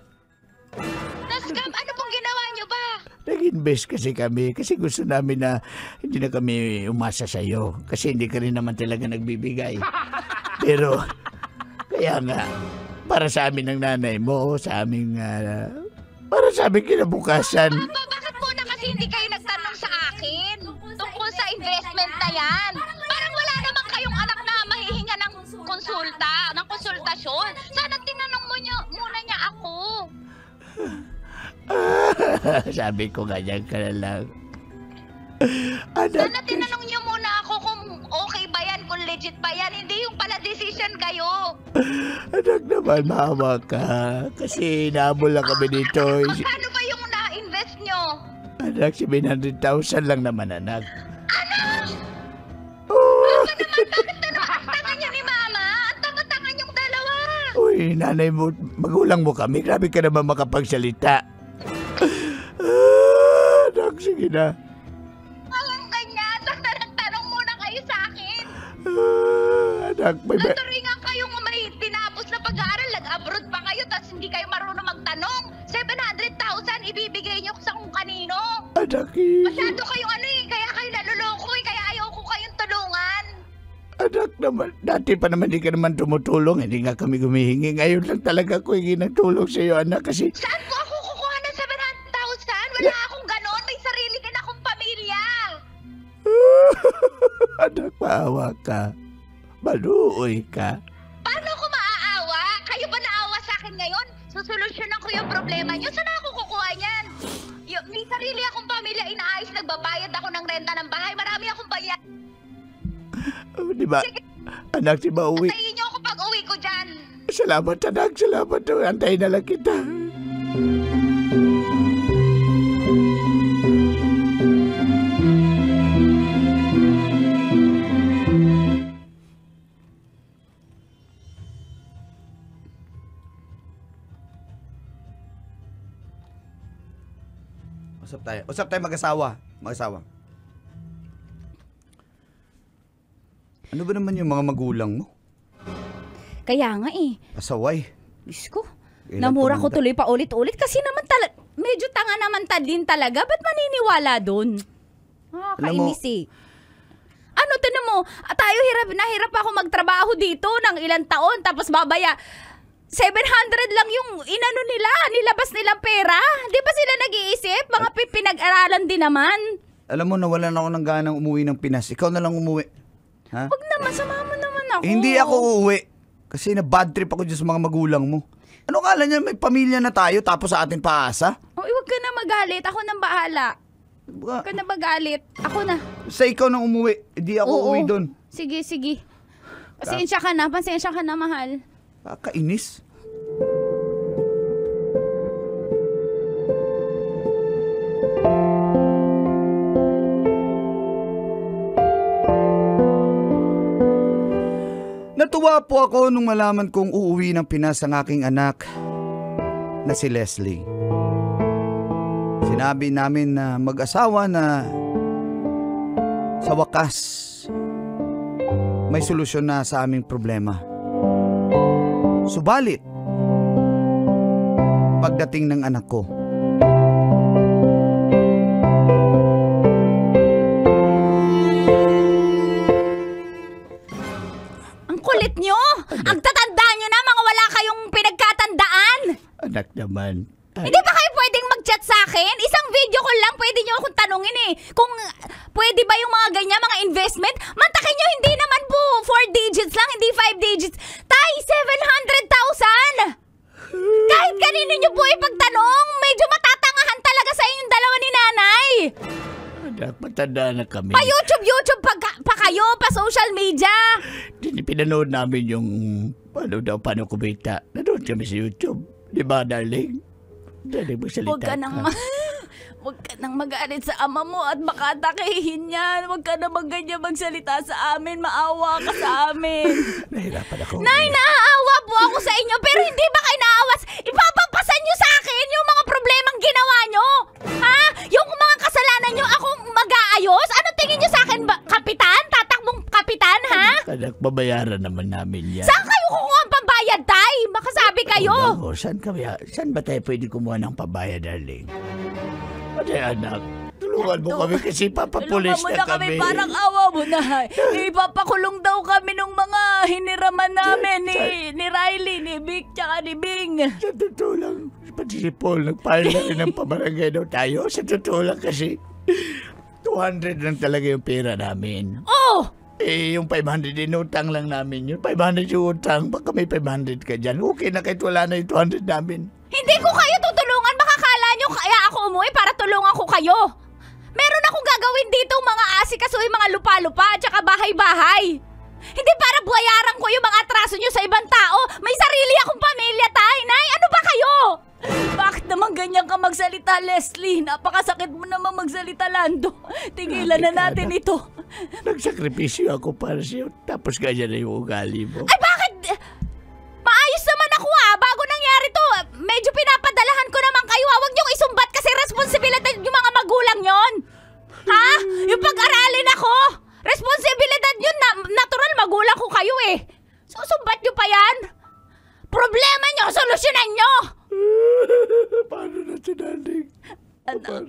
Na-scam? Ano pong ginawa nyo ba? Nag-invest kasi kami kasi gusto namin na hindi na kami umasa sa iyo kasi hindi ka rin naman talaga nagbibigay. Pero kaya nga para sa amin ng nanay mo, sa aming para sa aming kinabukasan. Bakit muna kasi hindi kayo nagtanong sa akin tungkol sa investment na yan? Parang wala naman kayong anak na mahihinga ng konsultasyon. Sana tinanong mo muna niya ako. Sabi ko ganyan ka na lang. Sana tinanong niyo muna ako kung okay ba yan, kung legit ba yan. Hindi yung pala decision kayo. Anak naman, maawa ka. Kasi nahabol lang kami dito. Magkano ba yung na-invest nyo? Anak, 700,000 lang naman, anak. Ano? Bakit naman tanga niya ni Mama? Ang tanga-tanga niyong dalawa. Uy, nanay mo, magulang mo kami. Grabe ka naman makapagsalita. Anak, sige na. Walang ganyan. Basta nagtanong muna kayo sa akin. Anak, may... Naturingan kayong may tinapos na pag-aaral. Nag-abroad pa kayo, tapos hindi kayo marunong magtanong. 700,000 ibibigay niyo sa kung kanino. Anak, Masyado kayong kaya kayo naluloko kaya ayaw ko kayong tulungan. anak naman. Dati pa naman di ka naman tumutulong. Hindi nga kami gumihingi. Ngayon lang talaga ako hingi ng tulong sa iyo, anak. Kasi Saan ko ako kukuha ng 700,000? Wala akong ganon. May sarili ka na akong pamilya. anak, maawa ka. Maluoy ka. Paano ko maaawa? Kayo ba naawa sa akin ngayon? Susolusyonan ko yung problema niyo. Saan ako kukuha niyan? May sarili akong pamilya, inaayos, nagbabayad ako ng renta ng bahay. Marami akong bayad. Di ba? Anak, si mauwi. Tayin niyo ako pag uwi ko dyan. Salamat, anak. Salamat. Antayin na lang kita. Usap tayo. Usap tayo mag-asawa. Mag-asawa. Ano ba naman yung mga magulang mo? Kaya nga eh. Asaway. Diyos ko. Kailan Namura ko tumanda? tuloy pa ulit-ulit kasi naman medyo tanga naman din talaga. Ba't maniniwala dun? Kainis eh. Ano, tinan mo, tayo hirap ako magtrabaho dito ng ilang taon tapos babaya 700 lang yung inano nila, nilabas nilang pera. Di ba sila nag-iisip? Mga pinag-aralan din naman. Alam mo, nawalan ako ng ganang umuwi ng Pinas. Ikaw na lang umuwi. Ha? Huwag naman, sama mo naman ako. Hindi ako uuwi. Kasi na-bad trip ako dyan sa mga magulang mo. Ano kala niya, may pamilya na tayo tapos sa atin paasa? Oh, huwag ka na magalit. Ako nang bahala. Huwag ka na magalit. Ako na. Sa ikaw nang umuwi, hindi ako uuwi doon. Sige. Pasensya ka na, mahal. Kakainis. Natuwa po ako nung malaman kong uuwi ng Pinas ang aking anak na si Leslie. Sinabi namin na mag-asawa na sa wakas may solusyon na sa aming problema. Subalit, pagdating ng anak ko, Ang kulit nyo! Ang tatanda nyo na, mga wala kayong pinagkatandaan! Anak naman. Hindi ba kayo pwedeng mag-chat sa akin? Isang video call lang, pwede nyo akong tanungin eh. Kung pwede ba yung mga ganyan, mga investment? Mantakin nyo, hindi naman po 4 digits lang, hindi 5 digits. Tay, 700,000! Kahit kanino nyo po ipagtanong, medyo matatangahan talaga sa inyong dalawa ni nanay. Anak, matanda na kami. Pa YouTube pa kayo, pa social media. Pinanood namin yung paano kumita. Nanood kami sa YouTube. Di ba, darling? Darling, magsalita Huwag ka nang mag-aalit sa ama mo at baka atakihin yan. Huwag ka na ganyan magsalita sa amin. Maawa ka sa amin. Nahirapan ako. Nay, naaawa po ako sa inyo pero hindi ba kayo naawas? Ipapampasan nyo sa akin yung mga problemang ginawa nyo. Ha? Yung mga kasalanan nyo, ako mag-aayos? Ano tingin nyo sa akin ba? Kapitan? Tatakbong kapitan, ha? Anak, babayaran naman namin yan. Saan kayo kukuha ang pambayad, tay? Makasabi kayo. Oh, saan ba tayo pwede kumuha ng pabaya, darling? Pati anak, tulungan mo kami kasi papapulis Tulungan mo na na kami, kami. parang awa mo na. Ipapakulong daw kami ng mga hiniraman namin ni Riley, ni Vic, tsaka ni Bing. Sa totoo lang, pati si Paul, nagpahal na rin ng pabarangay daw tayo. Sa totoo lang kasi, 200 lang talaga yung pera namin. Oh! Eh, yung 500, inutang lang namin yun. 500 yung utang, baka may 500 ka dyan. Okay na kahit wala na yung 200 namin. Hindi ko kayo tutulungan. Baka kala nyo kaya ako umuwi para tulungan ko kayo. Meron akong gagawin dito mga asikasuhin, mga lupa-lupa at saka bahay-bahay. Hindi para bayaran ko yung mga atraso nyo sa ibang tao. May sarili akong pamilya, tay. Nay, ano ba kayo? Bakit naman ganyan ka magsalita, Leslie? Napakasakit mo naman magsalita, Lando. Tigilan na natin ito. Nagsakripisyo ako para sa'yo, tapos ganyan na yung ugali mo. Ay, bakit? Maayos naman ako bago nangyari to. Medyo pinapadalahan ko naman kayo. Huwag niyong isumbat kasi responsibilidad yung mga magulang yon. Ha? Yung pag-aralin ako. Responsibilidad yun. Natural, magulang ko kayo eh. Susumbat nyo pa yan? Problema nyo, solusyonan nyo. Paano na si darling? Anak,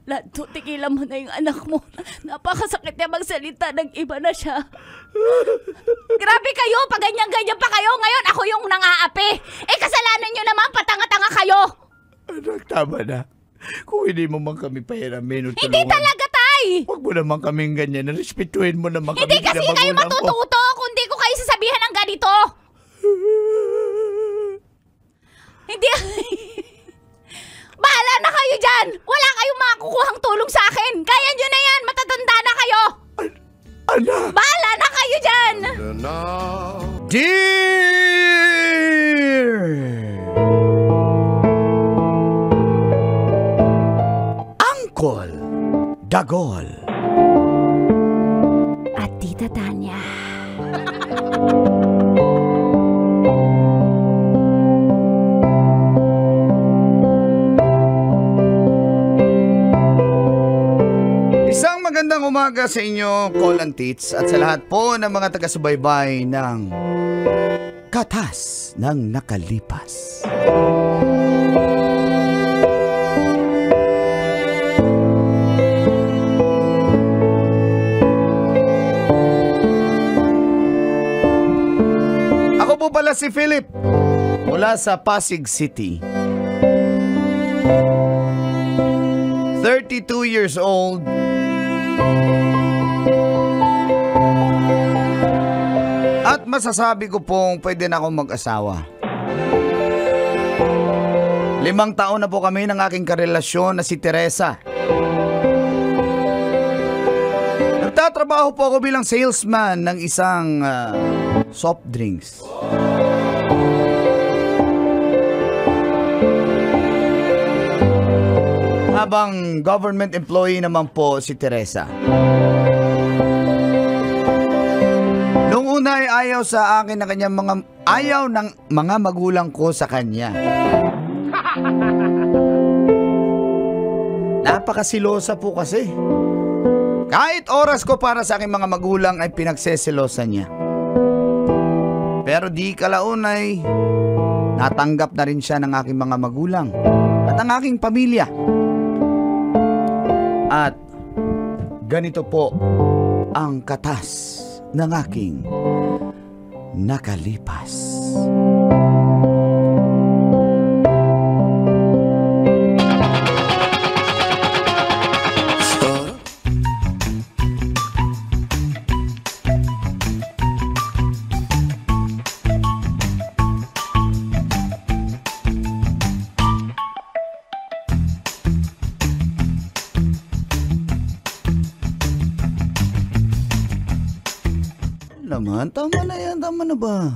Lando, tigilan mo na yung anak mo. Napakasakit niya magsalita. Nag-iba na siya. Grabe kayo, pag ganyan-ganyan pa kayo. Ngayon, ako yung nang-aapi. Eh, kasalanan nyo naman, patanga-tanga kayo. Anak, tama na. Kung hindi mo man kami pahiramin o tulungan. Hindi talaga, tay. Huwag mo naman kaming ganyan. Respetuhin mo naman kami. Hindi kasi kayo magulang ko. matututo kung di ko kayo sasabihan ng ganito. Hindi. Bahala na kayo dyan. Wala kayong makukuhang tulong sa akin. Kaya nyo na yan. Matatanda na kayo. Anak! Bahala na kayo dyan! Dear Uncle Dagol At Tita Tanya. Isang magandang umaga sa inyo, Call and Tits, at sa lahat po ng mga taga-subaybay ng Katas ng Nakalipas. Ako po pala si Philip, mula sa Pasig City. 32 years old. At masasabi ko pong pwede na akong mag-asawa. 5 taon na po kami ng aking karelasyon na si Teresa. Nagtatrabaho po ako bilang salesman ng isang soft drinks. Habang government employee naman po si Teresa. Noong una ay ayaw sa akin na kanyang ayaw ng mga magulang ko sa kanya. Napakasilosa po kasi. Kahit oras ko para sa aking mga magulang ay pinagseselosa niya. Pero di kalaon ay natanggap na rin siya ng aking mga magulang at ang aking pamilya. At ganito po ang katas ng aking nakalipas. Naman, tama na yan, tama na ba?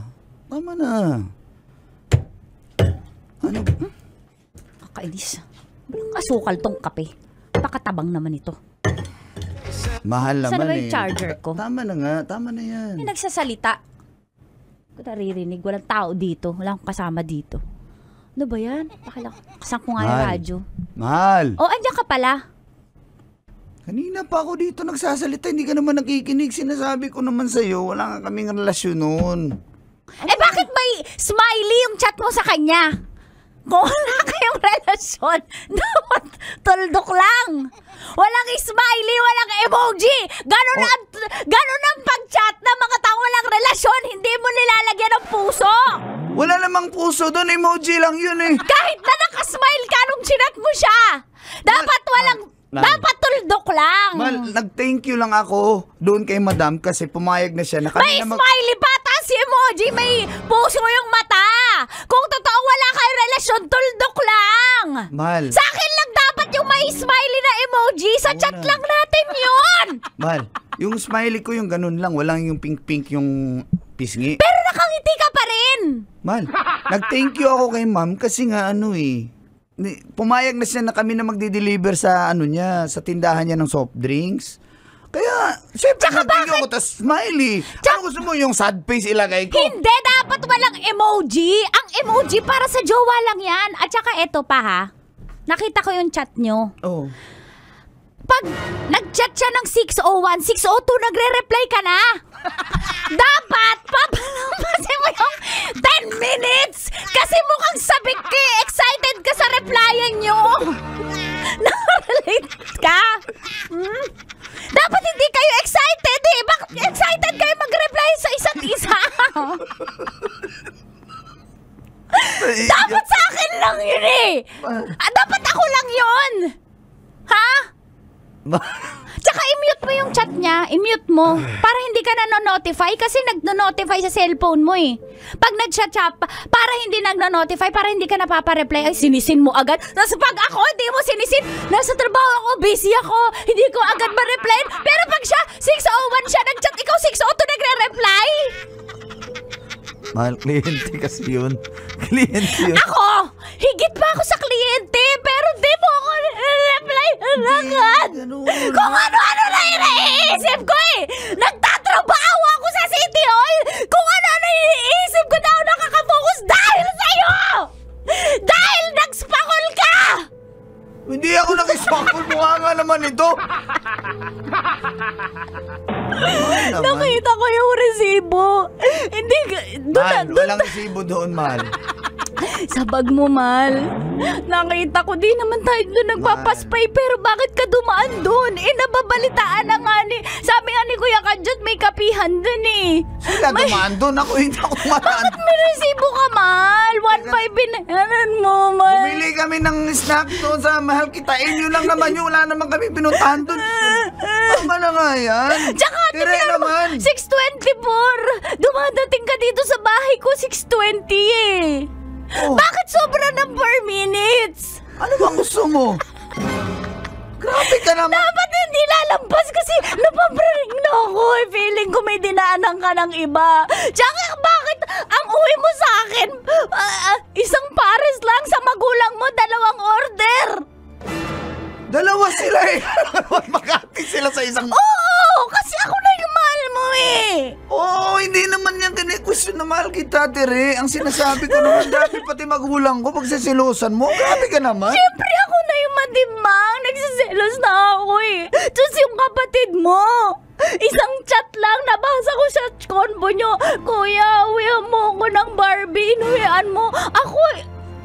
Tama na. Ano? Kakainis. Walang asukal tong kape. Pakatabang naman ito. Mahal naman Saan ba eh. yung charger ko? Tama na nga, tama na yan. May nagsasalita. Hindi ko naririnig. Walang tao dito. Wala akong kasama dito. Ano ba yan? Kasan ko nga yung Mahal. radyo. Mahal. Oh, andyan ka pala. Kanina pa ako dito nagsasalita, hindi ka naman nakikinig. Sinasabi ko naman sa'yo, wala nga kaming relasyon noon. Eh bakit may smiley yung chat mo sa kanya? Kung wala kayong relasyon, dapat tuldok lang. Walang smiley, walang emoji. Ganon ang pag-chat ng mga tao walang relasyon. Hindi mo nilalagyan ng puso. Wala namang puso doon, emoji lang yun eh. Kahit na nakasmile ka nung chinat mo siya. Dapat walang... Dapat tuldok lang. Mal, nag-thank you lang ako doon kay madam kasi pumayag na siya na May smiley pa, tas si emoji, may puso yung mata. Kung totoo wala kayong relasyon, tuldok lang. Mal. Sa akin lang dapat yung may smiley na emoji. Sa chat lang natin yun. Mal, yung smiley ko yung ganun lang, walang yung pink-pink yung pisngi. Pero nakangiti ka pa rin. Mal, nag-thank you ako kay ma'am kasi nga pumayag na siya na kami na magdi-deliver sa sa tindahan niya ng soft drinks. Kaya, syempre nag-thank you ako, tas smiley. Ano gusto mo yung sad face ilagay ko? Hindi, dapat walang emoji. Ang emoji para sa jowa lang yan. At saka eto pa ha. Nakita ko yung chat nyo. Oh. Pag nag-chat siya ng 6:01, 6:02, nagre-reply ka na. Dapat papalampasin mo yung 10 minutes kasi mukhang sabik ka, excited ka sa replyan nyo. Nakarelate ka? Dapat hindi kayo excited eh. Bakit excited kayo mag-reply sa isa't isa? Dapat sa akin lang yun eh. Dapat ako lang yun. Ha? Tsaka Tsaka i-mute mo yung chat niya. I-mute mo. Para hindi ka nanonotify. Kasi nagno-notify sa cellphone mo eh. Pag nag-chat siya, para hindi nagno-notify, para hindi ka napapareply, ay sinisin mo agad. Tapos pag ako, hindi mo sinisin. Nasa trabaho ako, busy ako. Hindi ko agad ma-reply. Pero pag siya, 6:01 siya nag-chat, ikaw 6:02 nagre-reply. Mahal, kliyente kasi yun. Kliyente yun. Ako, higit pa ako sa kliyente, pero di mo ako reply agad. Kung ano-ano na iniisip ko eh. Nagtatrabaho ako sa City Hall. Kung ano-ano iniisip ko na ako nakaka-focus dahil sa'yo. Dahil nag-spakol ka. Hindi ako nakiswakol. Mukha nga naman ito. Nakita ko yung resibo. Hindi, Mahal, walang resibo doon, mahal. sa bag mo, Mal. Nakita ko di naman tayo doon nagpapaspay, pero bakit ka dumaan doon? Eh, nababalitaan na nga ni, sabi nga ni Kuya Kadjot, may kapihan doon eh. Sila dumaan doon, ako hindi ako dumaan. Bakit may resibo ka, Mal? 1.5 binayaran mo, Mal. Bumili kami ng snack doon sa Mahal Kitain. Yun lang naman yun. Wala naman kami pinuntahan doon. Tama na nga yan. Tsaka, tingnan mo, 6:24. Dumadating ka dito sa bahay ko, 6:20 eh. Oh. Bakit sobra ng per minutes? Ano bang gusto mo? Grabe ka naman. Dapat hindi lalampas kasi napabraring na ako eh. Feeling ko may dinaanan ka ng iba. Tsaka bakit ang uwi mo sa akin, isang pares lang sa magulang mo, 2 order? Dalawa sila eh. Magkati sila sa isang... Oo, kasi ako na yung mahal mo eh. Oo, hindi naman yan kine-question na mahal kita, Tere. Ang sinasabi ko naman, grabe pati magulang ko pag sisilosan mo. Grabe ka naman. Siyempre ako na yung madimang. Nagsiselos na ako eh. Tapos yung kapatid mo. Isang chat lang, nabasa ko sa convo nyo. Kuya, uwihan mo ako ng Barbie. Inuwihan mo. Ako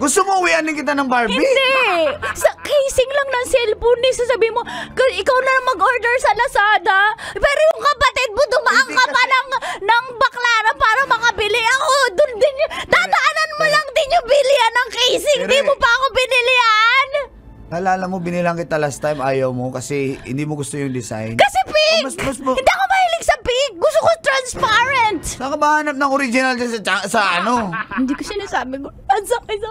Gusto mo uwianin kita ng Barbie? hindi! Sa casing lang ng cellphone ni sasabihin mo, ikaw na mag-order sa Lazada. Pero yung kapatid mo, dumaan Hindi ka kasi- pa ng baklaran para makabili. Ako, dun din yun. Dadaanan mo lang din yung bilihan ng casing. Di Tere. mo pa ako binilihan. Naalala mo, binilang kita last time, ayaw mo kasi hindi mo gusto yung design. Kasi pink! mas mo... Hindi ako mahilig sa pink. Gusto ko transparent. Saan ka ba hanap ng original dyan sa ano? Hindi ko sinasabi ko. Ang sakit.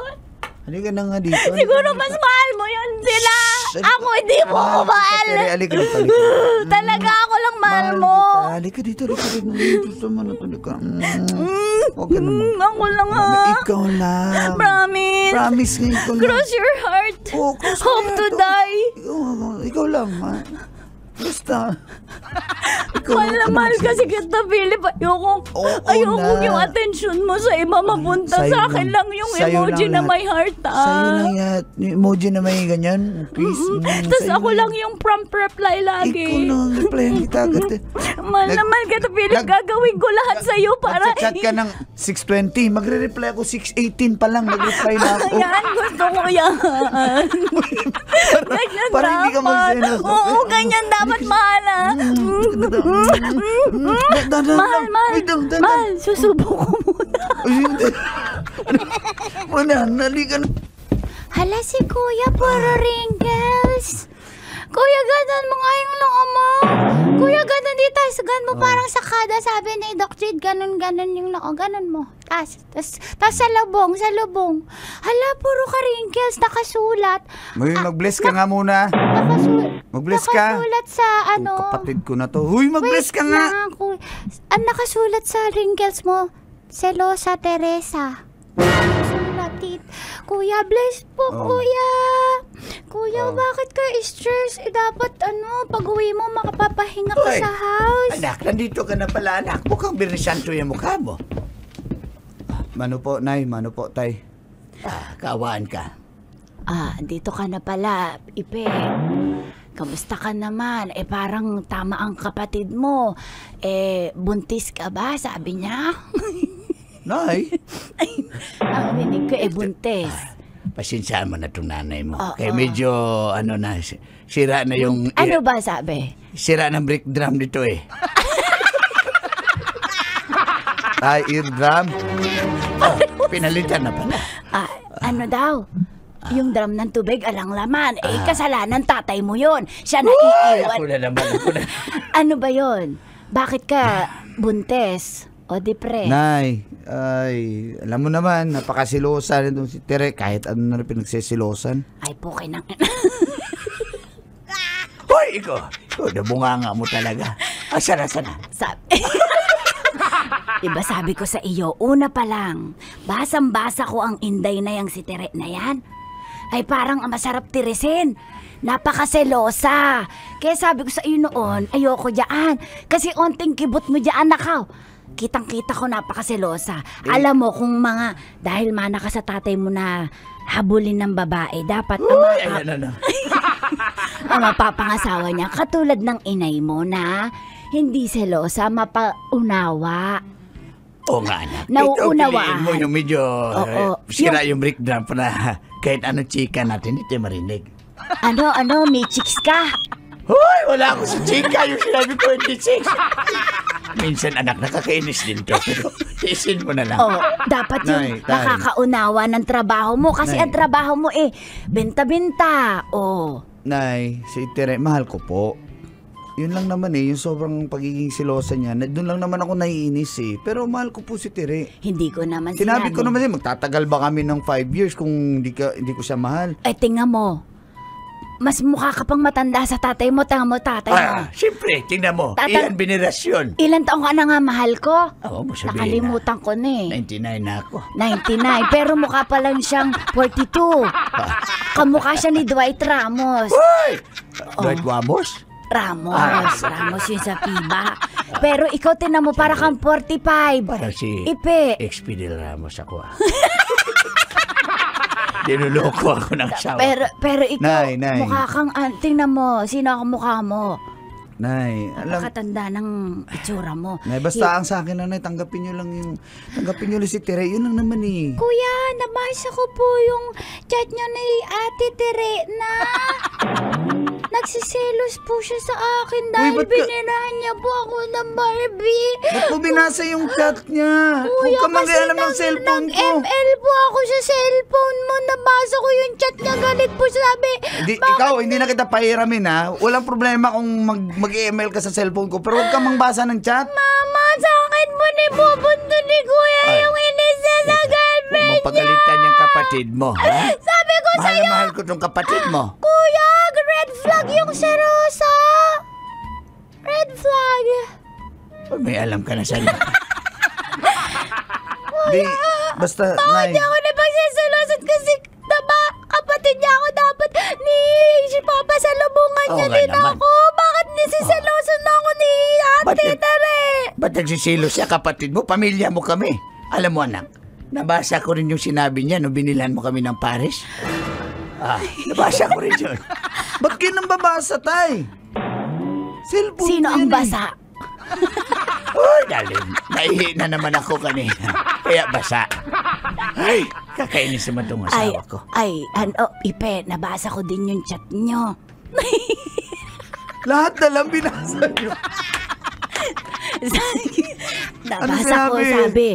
Halika na nga dito. Siguro mas mahal mo yun sila. Ako hindi mo ako mahal. Tere, halika dito, halika dito. Talaga ako lang mahal mo. kita. Halika dito, halika dito. Gusto mo na halika. Huwag ka naman. Ako lang ha. Ikaw lang. Promise. Promise nga ikaw lang. Cross your heart. Oh, cross Hope my to heart. die. Ikaw lang, ha? Basta. Mahal na mahal kasi kita, Philip. Ayoko na. yung attention mo sa iba mapunta. Sa'yo Sa akin lang yung Sa'yo emoji lang na may heart. Sa'yo lang yan. Yung emoji na may ganyan. Please. Tapos Sa'yo ako lang yung prompt reply lagi. Ikaw lang. Replyan kita agad. Mahal na mahal kita, Philip. Gagawin ko lahat sa'yo para... Nagchat ka ng 6:20. Magre-reply ako 6:18 pa lang. Nag-reply na ako. Yan, gusto ko yan. Ganyan Para hindi ka dapat. magselos. Oo, ganyan dapat, mahal ah. Mahal, mahal, susubo ko muna. Wala, nalika na. Hala si Kuya, puro wrinkles. Kuya, ganan mo nga yung noo mo. Kuya, ganan dito. Ganan mo parang sakada. Sabi ni Doc Jade, ganon yung noo. Ganon mo. Tas sa lubong. Hala, puro ka wrinkles. Nakasulat. Mag-bless ka nga muna. Mag-bless ka. Nakasulat sa ano. Kapatid ko na to. Huy, mag-bless ka nga. Ang nakasulat sa wrinkles mo, Selosa Teresa. Nakasulat dito. Kuya, bless po, Kuya. Kuya, bakit ka stress? Dapat pag-uwi mo, makapapahinga ka Hoy. sa house. Anak, nandito ka na pala, anak. Mukhang birnisanto yung mukha mo. Mano po, Nay. Mano po, Tay. Kaawaan ka. Dito ka na pala, Ipe. Kamusta ka naman? Parang tama ang kapatid mo. Buntis ka ba? Sabi niya. Nay. Ang rinig ko, buntis. Pasensyaan mo na itong nanay mo. Oo. Kaya medyo, sira na yung... Ano ba sabi? Sira ng brake drum dito eh. Ay, eardrum. Pinalitan na pala. Ano daw? Yung drum ng tubig, alang laman. Kasalanan tatay mo yon. Siya na iiwan. Ako na naman. Ano ba yon? Bakit ka buntes o depre? Nay, ay, alam mo naman, napakasilosa nito si Tere. Kahit ano na pinagsisilosan. Ay, pukin ng... Hoy, ikaw nabunganga mo talaga. Asana. Sabi... Iba sabi ko sa iyo, una pa lang, basang-basa ko ang inday na yang si Tere na yan. Ay parang masarap tirisin. Napakaselosa. Kaya sabi ko sa iyo noon, ayoko dyan. Kasi onting kibot mo dyan, nakaw. Kitang-kita ko napakaselosa. Alam mo kung dahil mana ka sa tatay mo na habulin ng babae, dapat ang mapapangasawa niya, katulad ng inay mo na hindi selosa, mapaunawa. Oo nga, anak. Nauunawaan. Ito, piliin mo yung medyo sira yung breakdown na kahit anong chika natin, hindi marinig. Ano, may chicks ka? Hoy, wala ako sa chika. Yung sinabi ko, hindi chicks. Minsan, anak, nakakainis din to. Pero tiisin mo na lang. Dapat yung Nay, tay. nakakaunawa ng trabaho mo. Kasi Nay. ang trabaho mo benta-benta. Nay, si Tere, mahal ko po. Yun lang naman yung sobrang pagiging silosa niya. Doon lang naman ako naiinis Pero mahal ko po si Tere. Hindi ko naman Sinabi ko naman magtatagal ba kami ng 5 years kung hindi ko siya mahal? Ay, tingnan mo. Mas mukha ka pang matanda sa tatay mo. Tanga mo, tatay mo. Siyempre, tingnan mo. Iyan binirasyon. Ilan taong ka na nga mahal ko? Oo, mo sabihin Nakalimutan ko na 99 na ako. 99. Pero mukha pa lang siyang 42. Kamukha siya ni Dwight Ramos. Hoy! Dwight Ramos? Ramos yun sa FIBA. Pero ikaw tinan mo, para kang 45. Para si Ipe. Expedil Ramos ako. Dinuloko ako ng asawa. Pero ikaw, Nay. mukha kang, tingnan mo, sino ang mukha mo? Nay, alam. Nakatanda ng itsura mo. Nay, basta ang sa akin na tanggapin nyo lang si Tere. Yun lang naman Kuya, nabasa ko po yung chat nyo ni Ate Tere na nagsiselos po siya sa akin dahil ba't ka- binirahan niya po ako ng Barbie. Ba't mo binasa yung chat niya? Huwag ka mag-alam ng cellphone ko. Nag-ML po ako sa cellphone mo. Nabasa ko yung chat niya. Galit po sabi. Ikaw, hindi na kita pahiramin ha. Walang problema kung mag-email ka sa cellphone ko. Pero huwag ka mangbasa ng chat. Mama, sa akin po ni Pupunto ni Kuya yung inis niya sa girlfriend niya. Mapagalitan yung kapatid mo, ha? Sabi ko sa'yo, Mahal ko tong kapatid mo. Kuya, red flag yung si Rosa. Red flag. May alam ka na sa Di, basta, Nay. Hindi ako napagsasalusan kasi kapatid niya ako dapat si Papa sa lubungan niya Oo nga din naman. ako. Bakit nisisilosan na ako ni Ate Tere? Ba't nagsisilo siya kapatid mo? Pamilya mo kami. Alam mo anak, nabasa ko rin yung sinabi niya nung binilan mo kami ng Paris. Nabasa ko rin yun. Ba't kayo nang babasa, tay? Cellphone Sino ko ang yan, basa? Uy, dalim. Naihi na naman ako kanina. Kaya basa. Ay, kakainis naman itong asawa ko. Ipe, nabasa ko din yung chat nyo. Lahat na lang binasa niyo. Nabasa ko, sabi? sabi,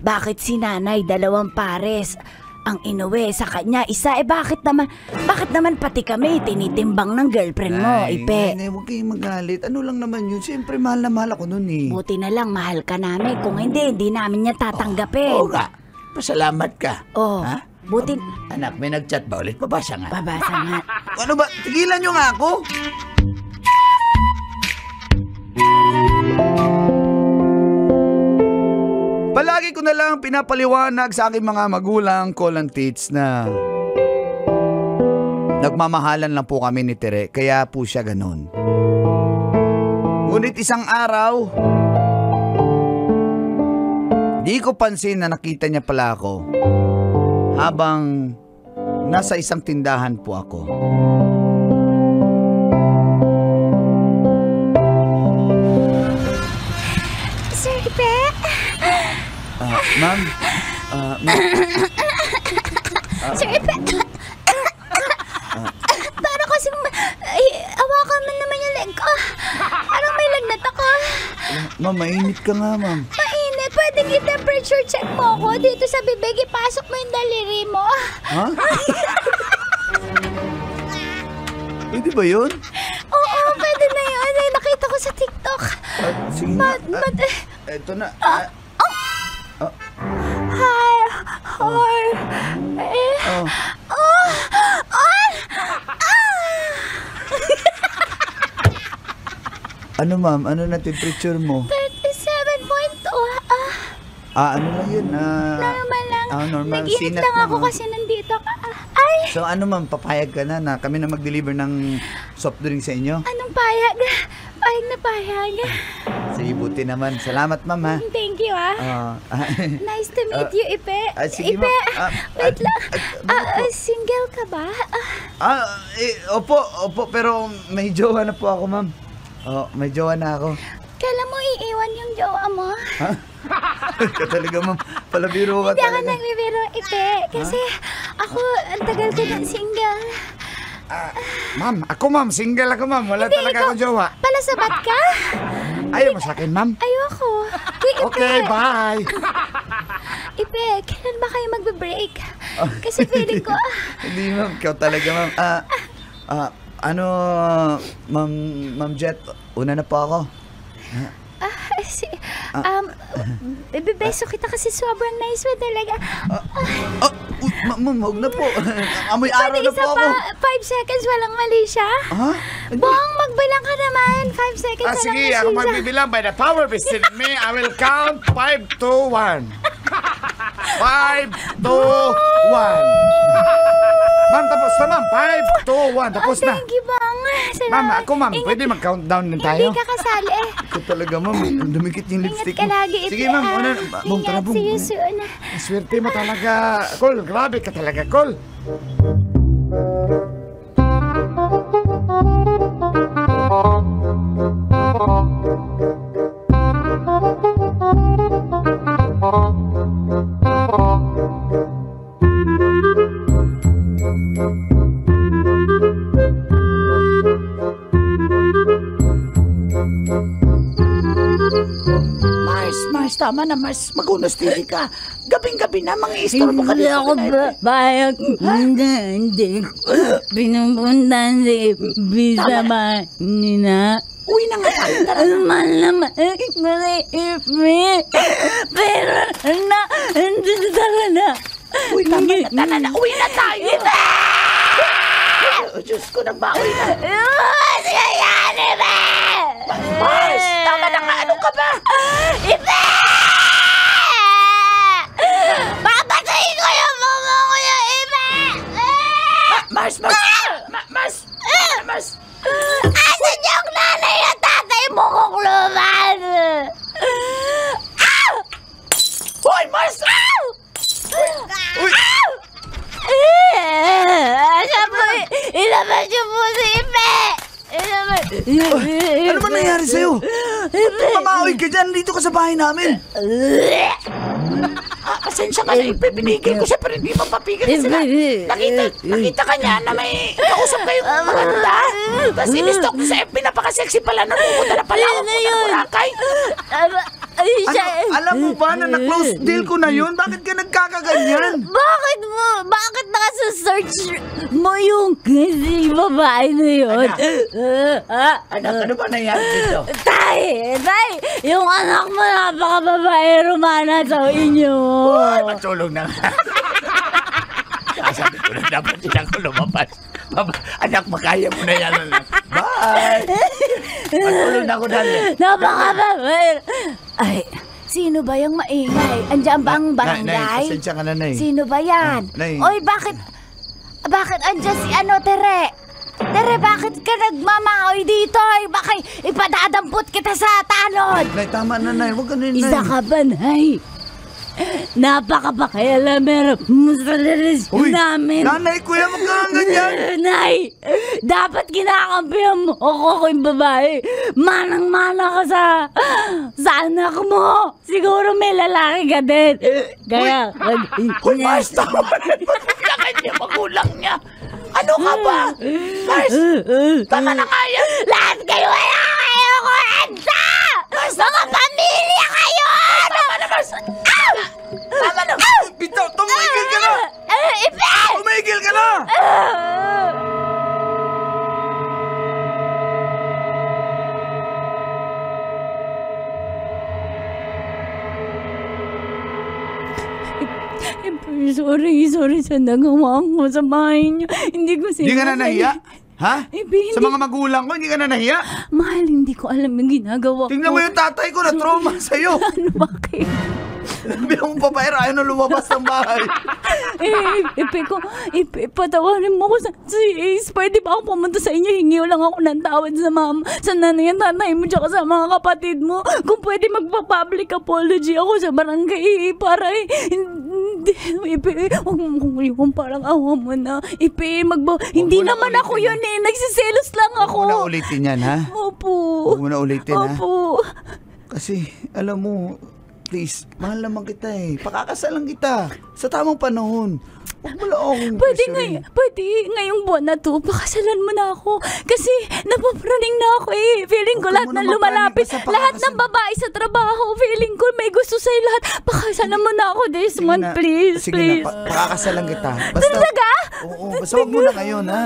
bakit si nanay 2 pares ang inuwi sa kanya? Isa, bakit naman pati kami tinitimbang ng girlfriend mo, Ipe? Nay, huwag kayong magalit. Ano lang naman yun? Siyempre, mahal na mahal ako nun Buti na lang, mahal ka namin. Kung hindi namin niya tatanggapin. Oo nga. Pasalamat ka. Ha? Buti... Anak, may nag-chat ba ulit? Babasa nga. Babasa nga. Ano ba? Tigilan nyo nga ako. Palagi ko na lang pinapaliwanag sa aking mga magulang, kolantits na nagmamahalan lang po kami ni Tere, kaya po siya ganun. Ngunit isang araw, di ko pansin na nakita niya pala ako habang nasa isang tindahan po ako. Sir Ipe? Ma'am? Sir Ipe? Para kasi awakan mo naman yung leg ko. Parang may lagnat ako. Ma'am, mainit ka nga, ma'am. Mainit. Pwede i-temperature check mo ako dito sa bibig. Ipasok mo yung daliri mo. Ha? Pwede ba yun? Oo, pwede na yun. Ay, nakita ko sa TikTok. Sige nga. Eto na. Hi. Hi. Oh. Ano ma'am? Ano na temperature mo? 37.2. Ano lang yun? Normal lang. Normal. Nag-init Sinat lang ako lang, kasi nandito ka. Ay, So ano ma'am, papayag ka na kami na mag-deliver ng soft drink sa inyo? anong payag? Payag na payag. Sige, buti naman. Salamat ma'am ha. Thank you, Nice to meet you, Ipe. Sige, Ipe, ma'am. wait lang. Single ka ba? Opo, pero may jowa na po ako ma'am. May jowa na ako. Kailan mo iiwan yung jowa mo? Ka talaga ma'am, palabiro ka Hindi ako talaga. nagbibiro, Ipe. Kasi ako, ang tagal ko ng single. Ma'am, ako single ako ma'am. Wala talaga ikaw- akong jowa. Palasabat ka? Ayaw mo sa akin, ma'am? Ayoko. Di, Ipe. Okay, bye. Ipe, kailan ba kayo magbe-break? Kasi feeling ko, Hindi ma'am, ikaw talaga ma'am. Ma'am Jet, una na po ako. bebeso kita kasi sobrang nice mo talaga. Ma'am, huwag na po. Amoy araw Pwede na isa po ako. pa, 5 seconds, walang mali siya. Ha? Bong, magbilang ka naman. 5 seconds, walang Sige, mali ako siya. magbibilang by the power vested in me. I will count 5, 2, 1. 5, 2, 1. Ma'am, tapos na ma'am. 5, 2, 1. Tapos na. Thank you, Bong. Salamat. Ma'am, ako ma'am. Ingat- Pwede mag-countdown din tayo? Hindi ka kasali eh. Ikaw talaga ma'am, dumikit yung Ingat lipstick ka mo. lagi, Sige Ipe, ma'am, una. Bong, tara Ingat, bong. see you soon. Swerte mo talaga. Col, grabe ka talaga, Col. Mars, tama na, Mars. Mag-unos TV ka. Gabing-gabi na, mga-istorbo ka Hindi dito. ako bayag. Hindi. Pinupuntan si Bisa Manina. Uwi na nga tayo. Tara. Mahal na mahal ko si Ipe. Pero hindi na. Uwi na, tara na. Uwi na tayo. Oh, Diyos ko, nagbaoy na. Sige yan, Ipe! Mars, tama na nga. Ano ka ba? Ipe! Papatayin ko yung mama ko yung Ipe! Mars. Asan yung nanay at tatay mo kong luman? Hoy, Mars! Uy! Siya po, ilabas niyo po si Ipe! Ano ba nangyari sa'yo? Mamaoy ka dyan, dito ka sa bahay namin. Pasensya ka na, Ipe. Binigil ko siya, pero hindi mapapigil sila. Nakita ka niya na may kausap kayong maganda. Tapos in-stalk ko sa FB, napaka-sexy pala. Napupunta na pala ako ng Boracay. Alam mo ba na na-close deal ko na yun? Bakit ka nagkakaganyan? Bakit nasa-search mo yung kasi babae na yun? Anak, ano ba nangyari dito? Tay, yung anak mo napaka-babae Romana sa inyo. Ay, matulog na. Sabi ko na dapat din ako lumabas. Anak, makaya mo na yan. Bye! Matulog na ako dali. Napaka-babae. Ay, sino ba yung maingay? Andiyan ba ang Nay, barangay? pasensya ka na, Nay. Sino ba yan? Nay. Oy, bakit andyan si Tere? Tere, bakit ka nagmamaoy dito? Ay, bakit ipadadampot kita sa tanod? Nay, tama na, Nay. Huwag ka na, Nay. Isa ka ba, Nay? Napakapakialamero mo sa relasyon namin. Nanay, kuya, huwag ka nga ganyan. Nay, dapat kinakampihan mo ako kung babae. Manang-mana ka sa anak mo. Siguro may lalaki ka din. Kaya, Uy, Mars, tama na. Sa kanya, magulang niya. Ano ka ba? Mars, tama na nga yan. lahat kayo wala kayo kwenta! Mga pamilya kayo! Tama na, Mars. Tama na. Bitaw, tumigil ka na! Ipe! Tumigil ka na! Sorry sa nagawa ko sa bahay niyo. Hindi ko Hindi ka na nahiya? Ha? Hindi. Sa mga magulang ko, hindi ka na nahiya? Mahal, hindi ko alam yung ginagawa ko. Tingnan mo yung tatay ko na trauma sa'yo. Ano, bakit? Sabi akong babae, ayaw na lumabas ng bahay. Patawarin mo ko sa Ace. Pwede ba ako pumunta sa inyo? Hingi lang ako ng tawad sa mama, sa nanay at tatay mo, tsaka sa mga kapatid mo. Kung pwede magpa-public apology ako sa barangay para hindi, huwag mo kong yung parang awa mo na. Hindi naman ako yun eh. Nagsiselos lang ako. Huwag mo na ulitin yan, ha? Opo. Huwag mo na ulitin, ha? Opo. Kasi, alam mo, please, mahal naman kita eh. Pakakasalan kita sa tamang panahon. Huwag mo lang akong Pwede ngayong buwan na to, pakasalan mo na ako. Kasi napapraning na ako eh. Feeling ko Huwag lahat mo na naman lumalapit, praning, basta lahat ng pakakasal. babae sa trabaho, feeling ko may gusto sa'yo lahat. Pakasalan mo na ako this month, please. Sige please. na, pakakasalan kita. Basta, Talaga? Oo, basta huwag mo na ngayon, ha?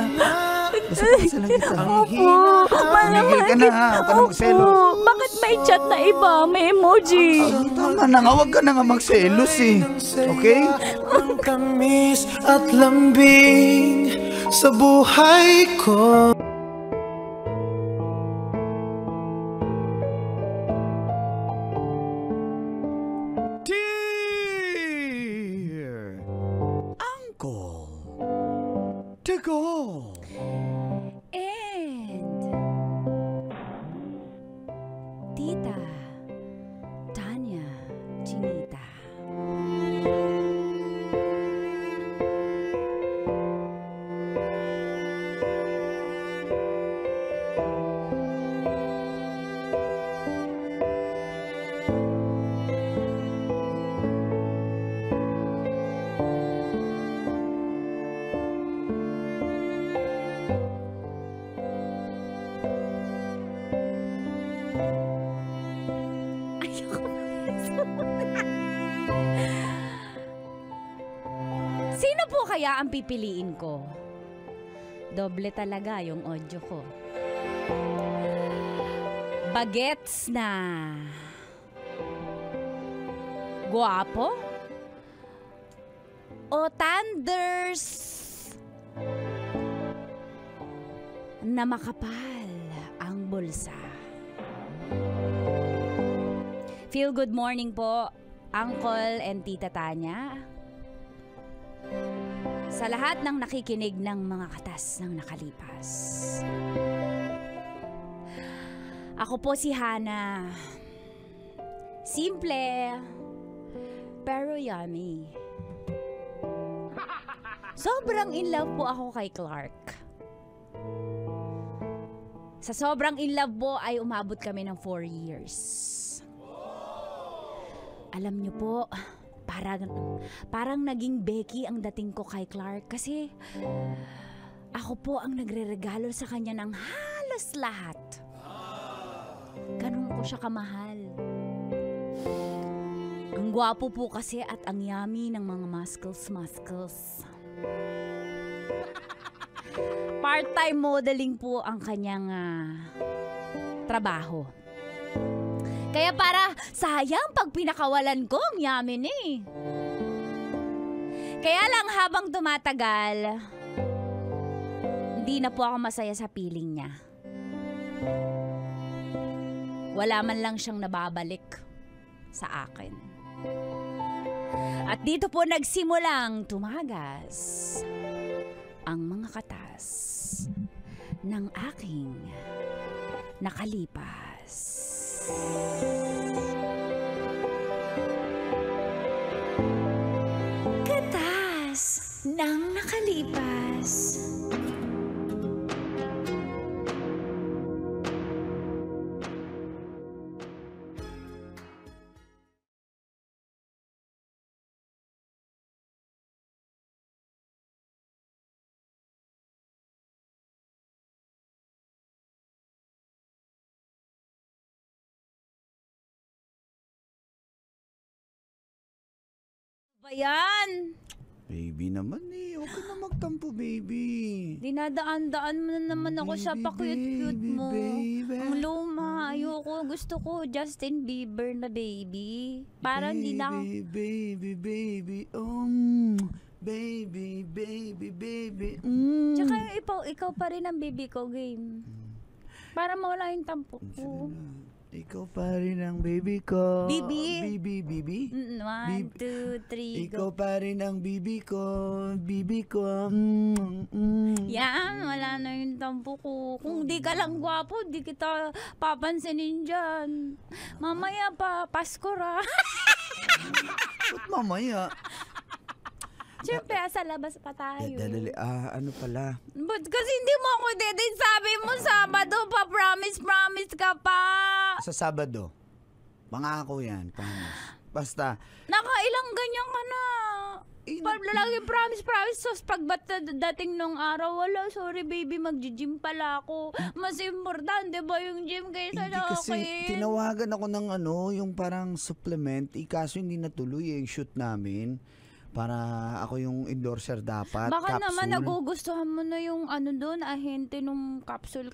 Basta pakakasalan kita. Opo. Tumigil ka na, ha? Huwag ka na magselos. Opo. Bakit may chat na iba? May emoji. Ay, tama na nga, huwag ka na nga magselos eh. Okay? Ang tamis at lambing sa buhay ko. Dear Uncle Tigo. And Tita Tanya Chinita. Sino po kaya ang pipiliin ko? Doble talaga yung audio ko. Bagets na guwapo? O thunders na makapal ang bulsa? Feel good morning po, Uncle and Tita Tanya. Sa lahat ng nakikinig ng mga katas ng nakalipas. Ako po si Hana. Simple, pero yummy. Sobrang in love po ako kay Clark. Sa sobrang in love po ay umabot kami ng 4 years. Alam niyo po, parang naging Becky ang dating ko kay Clark kasi ako po ang nagre-regalo sa kanya ng halos lahat. Ganun ko siya kamahal. Ang gwapo po kasi at ang yummy ng mga muscles. Part-time modeling po ang kanyang trabaho. Kaya para sayang pag pinakawalan ko, ang yamin eh. Kaya lang habang tumatagal, hindi na po ako masaya sa piling niya. Wala man lang siyang nababalik sa akin. At dito po nagsimulang tumagas ang mga katas ng aking nakalipas. Katas ng nakalipas. Ba yan? Baby naman eh. Huwag ka na magtampo, baby. Dinadaan-daan mo na naman ako sa Baby, pa-cute-cute baby, mo. baby. Ang luma. Ayoko. Gusto ko Justin Bieber na baby. Parang hindi na ako... Baby. Baby, baby, baby. Tsaka yung ikaw pa rin ang baby ko, game. Para mawala yung tampo ko. Ikaw pa rin ang baby ko. Bibi. Bibi. 1, 2, 3, Ikaw go. pa rin ang bibi ko. Bibi ko. Yan, wala na yung tampo ko. Kung di ka lang gwapo, di kita papansinin dyan. Mamaya pa, Pasko ra. Ba't mamaya? Siyempre, sa labas pa tayo. Dali, ano pala? But kasi hindi mo ako dito, sabi mo Sabado pa, promise ka pa. Sa Sabado. Mangako yan, promise. Basta, Nakailang ganyan ka na. Pag lalaki promise. So, pag dating nung araw, wala, sorry baby, mag-gym pala ako. Mas importante ba yung gym kaysa hindi sa kasi akin? tinawagan ako ng yung parang supplement. Kaso hindi natuloy yung shoot namin. Para ako yung endorser dapat. Baka capsule. naman nagugustuhan mo na yung doon, ahente nung capsule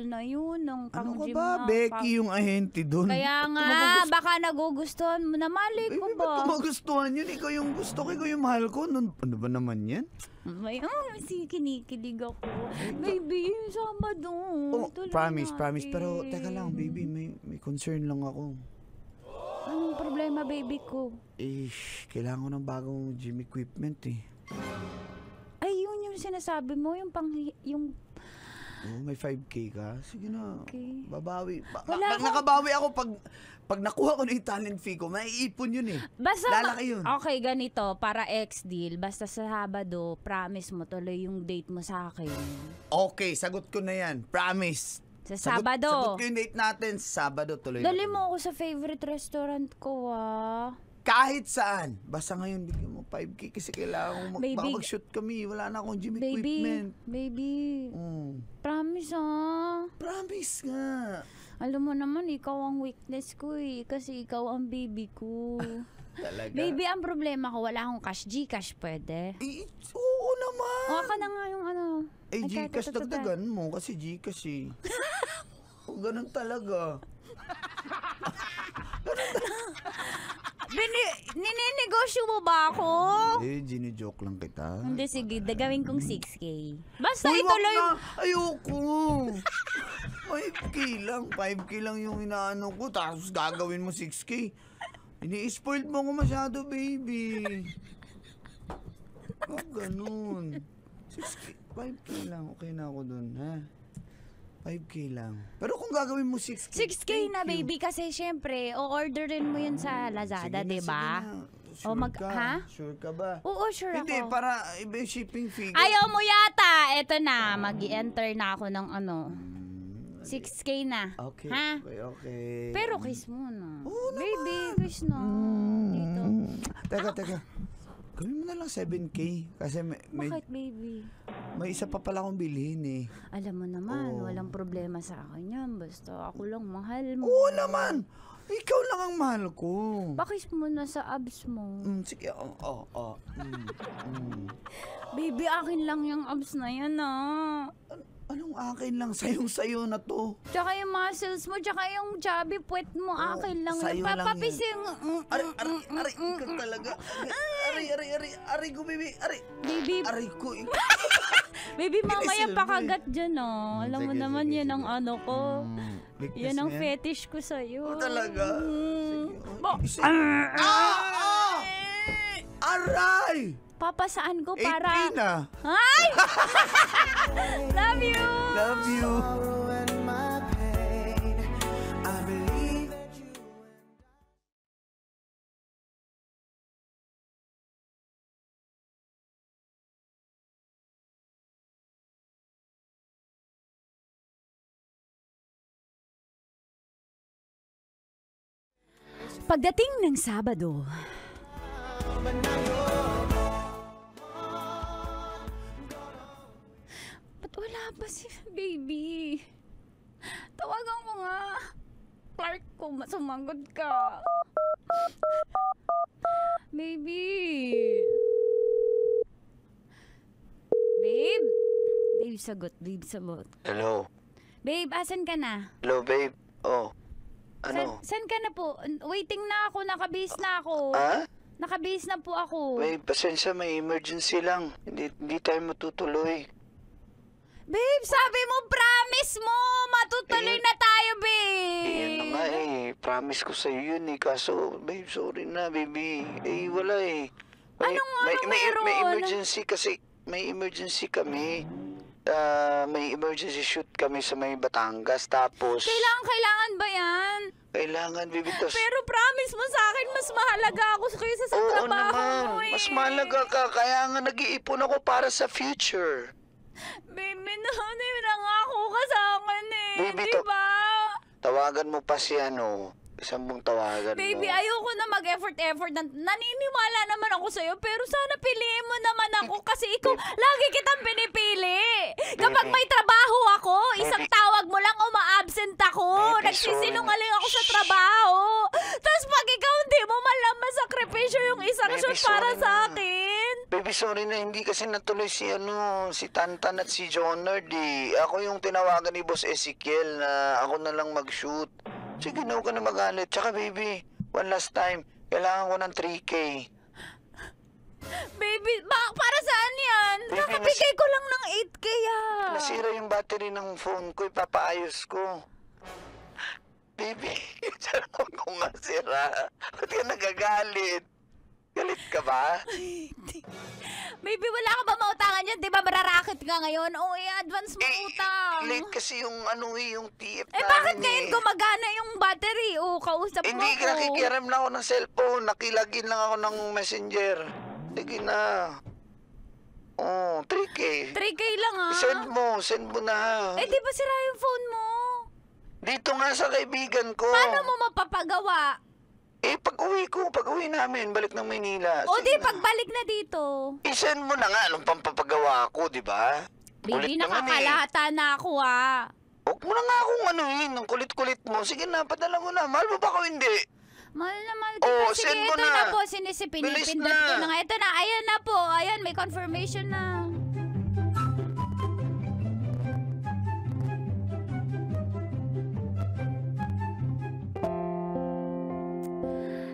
na yun, ng Ano ka pang-gym ba? na. Becky yung ahente doon. Kaya nga, baka nagugustuhan mo na, mali ko Baby, ba? ba't ko magustuhan yun? Ikaw yung gusto ko, ikaw yung mahal ko. Ano ba naman yan? May, kinikilig ako. Baby, sama doon. Tuloy promise. natin. Pero teka lang, baby, may concern lang ako. Anong problema, baby ko? Kailangan ko ng bagong gym equipment Ay, yun yung sinasabi mo, yung may 5K ka? Sige na. Okay. Babawi. Wala Pag akong- nakabawi ako, pag nakuha ko na yung talent fee ko, maiipon yun Basta, Lalaki yun. Okay, ganito, para ex-deal, basta sa Sabado, promise mo tuloy yung date mo sa akin. Okay, sagot ko na yan. Promise. Sa Sabado. Sagot ko yung date natin. Sa Sabado tuloy. Dali mo ako sa favorite restaurant ko, Kahit saan. Basta ngayon, bigyan mo 5K kasi kailangan ko Baby. baka mag-shoot kami. Wala na akong gym Baby, equipment. promise Promise nga. Alam mo naman, ikaw ang weakness ko kasi ikaw ang baby ko. Talaga. Baby, ang problema ko, wala akong cash. Gcash pwede. Oo naman. O, ka na nga yung Ay, Gcash dagdagan mo kasi Gcash O, ganun talaga. Nininegosyo mo ba ako? Gini-joke lang kita. Hindi, sige. Gawin kong 6K. Basta Uy, wag ituloy. na. Ayoko. 5K lang. 5K lang yung inaano ko. Tapos gagawin mo 6K. Ini-spoiled mo ko masyado, baby. Ganun. 6K. 5K lang. Okay na ako dun, ha? 5K lang. Pero kung gagawin mo 6K. 6K na, baby, kasi syempre, o-orderin mo yun sa Lazada, diba? Sure ka? Ha? Sure ka ba? Oo, sure Hindi, ako. para iba yung shipping fee. Ayaw mo yata! Eto na, mag-i-enter na ako ng 6K na. Okay, Ha? okay. Pero kiss mo na. Oo Baby, kiss na. Dito. Teka. Gawin mo na lang 7K. Kasi Bakit, baby? may isa pa pala akong bilhin Alam mo naman, Oo. walang problema sa akin yan. Basta ako lang mahal mo. Oo naman! Ikaw lang ang mahal ko. Bakit mo na sa abs mo? Sige, Baby, akin lang yung abs na yan, Anong akin lang? Sayong-sayo na to. Tsaka yung muscles mo, tsaka yung chubby puwet mo, akin lang sa'yo yun. lang yan. Papapising. Aray, ikaw talaga. Aray ko, baby. Baby, Aray ko. baby, mamaya Kinisil mo pakagat dyan, Alam mo Sige, naman, sige, yan ang sige. ano ko. Weakness Yan ang mo fetish ko sa'yo. Oh, talaga? Sige. Aray! Papasaan ko 8K para... na. Ay! Love you! Love you. and my pain. I believe that you Pagdating ng Sabado, ba't wala pa si baby? Tawagan ko nga. Clark ko, sumagot ka. Baby. Babe? Babe, sagot. Babe, sagot. Hello. Babe, asan ka na? Hello, babe. Oh. Ano? San ka na po? Waiting na ako, nakabihis na ako. Ha? Nakabihis na po ako. Babe, pasensya, may emergency lang. Hindi tayo matutuloy. Babe, sabi mo, promise mo. Matutuloy na tayo, babe. Yan na nga promise ko sa'yo yun Kaso, babe, sorry na, baby. Wala Anong may meron? emergency kasi. May emergency kami. May emergency shoot kami sa may Batangas. Tapos... Kailangan ba yan? Kailangan, baby. Pero promise mo sa akin, mas mahalaga ako kaysa sa Oo trabaho naman. mo eh. Mas mahalaga ka. Kaya nga nag-iipon ako para sa future. Baby, nangako ka sa akin eh. Baby, diba? Tawagan mo pa si Isang mong tawagan Baby, mo. ayoko na mag-effort. Naniniwala naman ako sa'yo, pero sana piliin mo naman ako kasi ikaw, lagi kitang pinipili. Kapag may trabaho ako, isang tawag mo lang, uma-absent ako. Baby, Nagsisinungaling ako sa trabaho. Tapos pag ikaw hindi mo man lang masakripisyo yung isang Baby, shoot para sorry sa na. akin. Baby, sorry na. Hindi kasi natuloy si Tantan at si Jonard Ako yung tinawagan ni Boss Ezekiel na ako na lang mag-shoot. Sige na, huwag ka na magalit. Tsaka baby, one last time, kailangan ko ng 3K. Baby, para saan yan? Baby, Kakabigay ko lang ng 8K Nasira yung battery ng phone ko, ipapaayos ko. Baby, saan ko nga sira? Ba't ka nagagalit? Galit ka ba? Baby, wala ka ba mautangan yan? Di ba mararakit ka ngayon? O, i-advance mo utang. Late kasi yung yung TF namin Bakit ngayon gumagana yung battery? O, kausap mo Hindi, ako. nakikiram lang ako ng cellphone. Nakilagin lang ako ng messenger. Sige na. 3K. 3K lang Send mo na. Eh, di ba sira yung phone mo? Dito nga sa kaibigan ko. Paano mo mapapagawa? Pag uwi namin, balik ng Maynila. O, di Sige na. pagbalik na dito. I-send mo na nga anong pampapagawa ko, di ba? Baby, Kulit naman nakakalahata na ako Huwag mo na nga akong ang kulit-kulit mo. Sige na, padala mo na. Mahal mo ba ako hindi? Mahal na mahal kita. Sige, send mo ito na. na po. Bilis Pinipindot na. ko na nga. Ito na, ayan na po. Ayan, may confirmation na.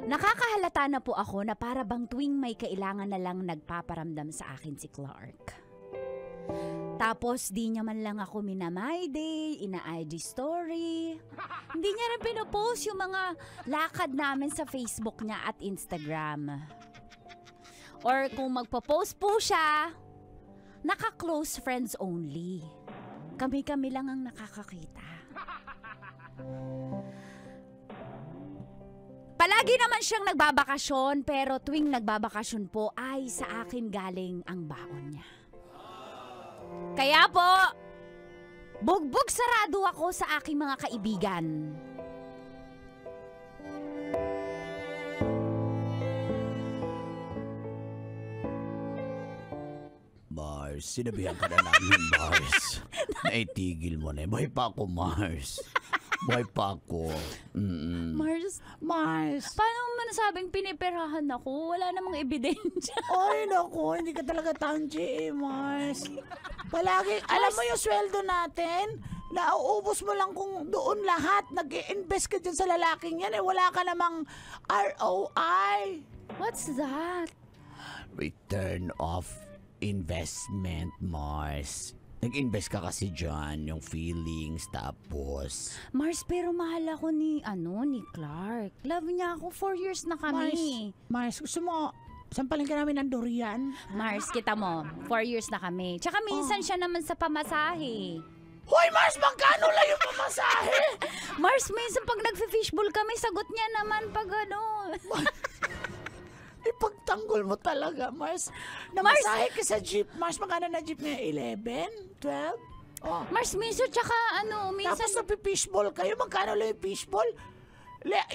Nakakahalata na po ako na para bang tuwing may kailangan na lang nagpaparamdam sa akin si Clark. Tapos di niya man lang ako minamay day, ina-IG story. Hindi niya rin pinopost yung mga lakad namin sa Facebook niya at Instagram. Or kung magpo-post po siya, naka-close friends only. Kami-kami lang ang nakakakita. Palagi naman siyang nagbabakasyon, pero tuwing nagbabakasyon po ay sa akin galing ang baon niya. Kaya po, bugbog sarado ako sa aking mga kaibigan. Mars, sinabihan ka na namin, Mars. Naitigil mo na. Buhay pa ako, Mars. Buhay pa ako. Mars, paano mo nasabing piniperahan ako? Wala namang ebidensya. Ay, naku, hindi ka talaga tangji Mars. Palagi, alam mo yung sweldo natin, nauubos mo lang kung doon lahat, nag-i-invest ka dyan sa lalaking yan, wala ka namang ROI. What's that? Return of investment, Mars. Nag-invest ka kasi dyan, yung feelings, tapos... Mars, pero mahal ako ni Clark. Love niya ako, 4 years na kami. Mars, gusto mo, sampalin ka namin ng durian? Mars, kita mo, 4 years na kami. Tsaka minsan siya naman sa pamasahe. Hoy, Mars, magkano lang yung pamasahe? Mars, minsan pag nag-fishbowl kami, sagot niya naman pag Ipagtanggol mo talaga, Mars. Namasahe ka sa jeep. Mars, magkano na jeep niya? 11? 12? Oh. Mars, minsan tsaka minsan... Tapos nagpi-fishball kayo. Magkano lang yung fishball?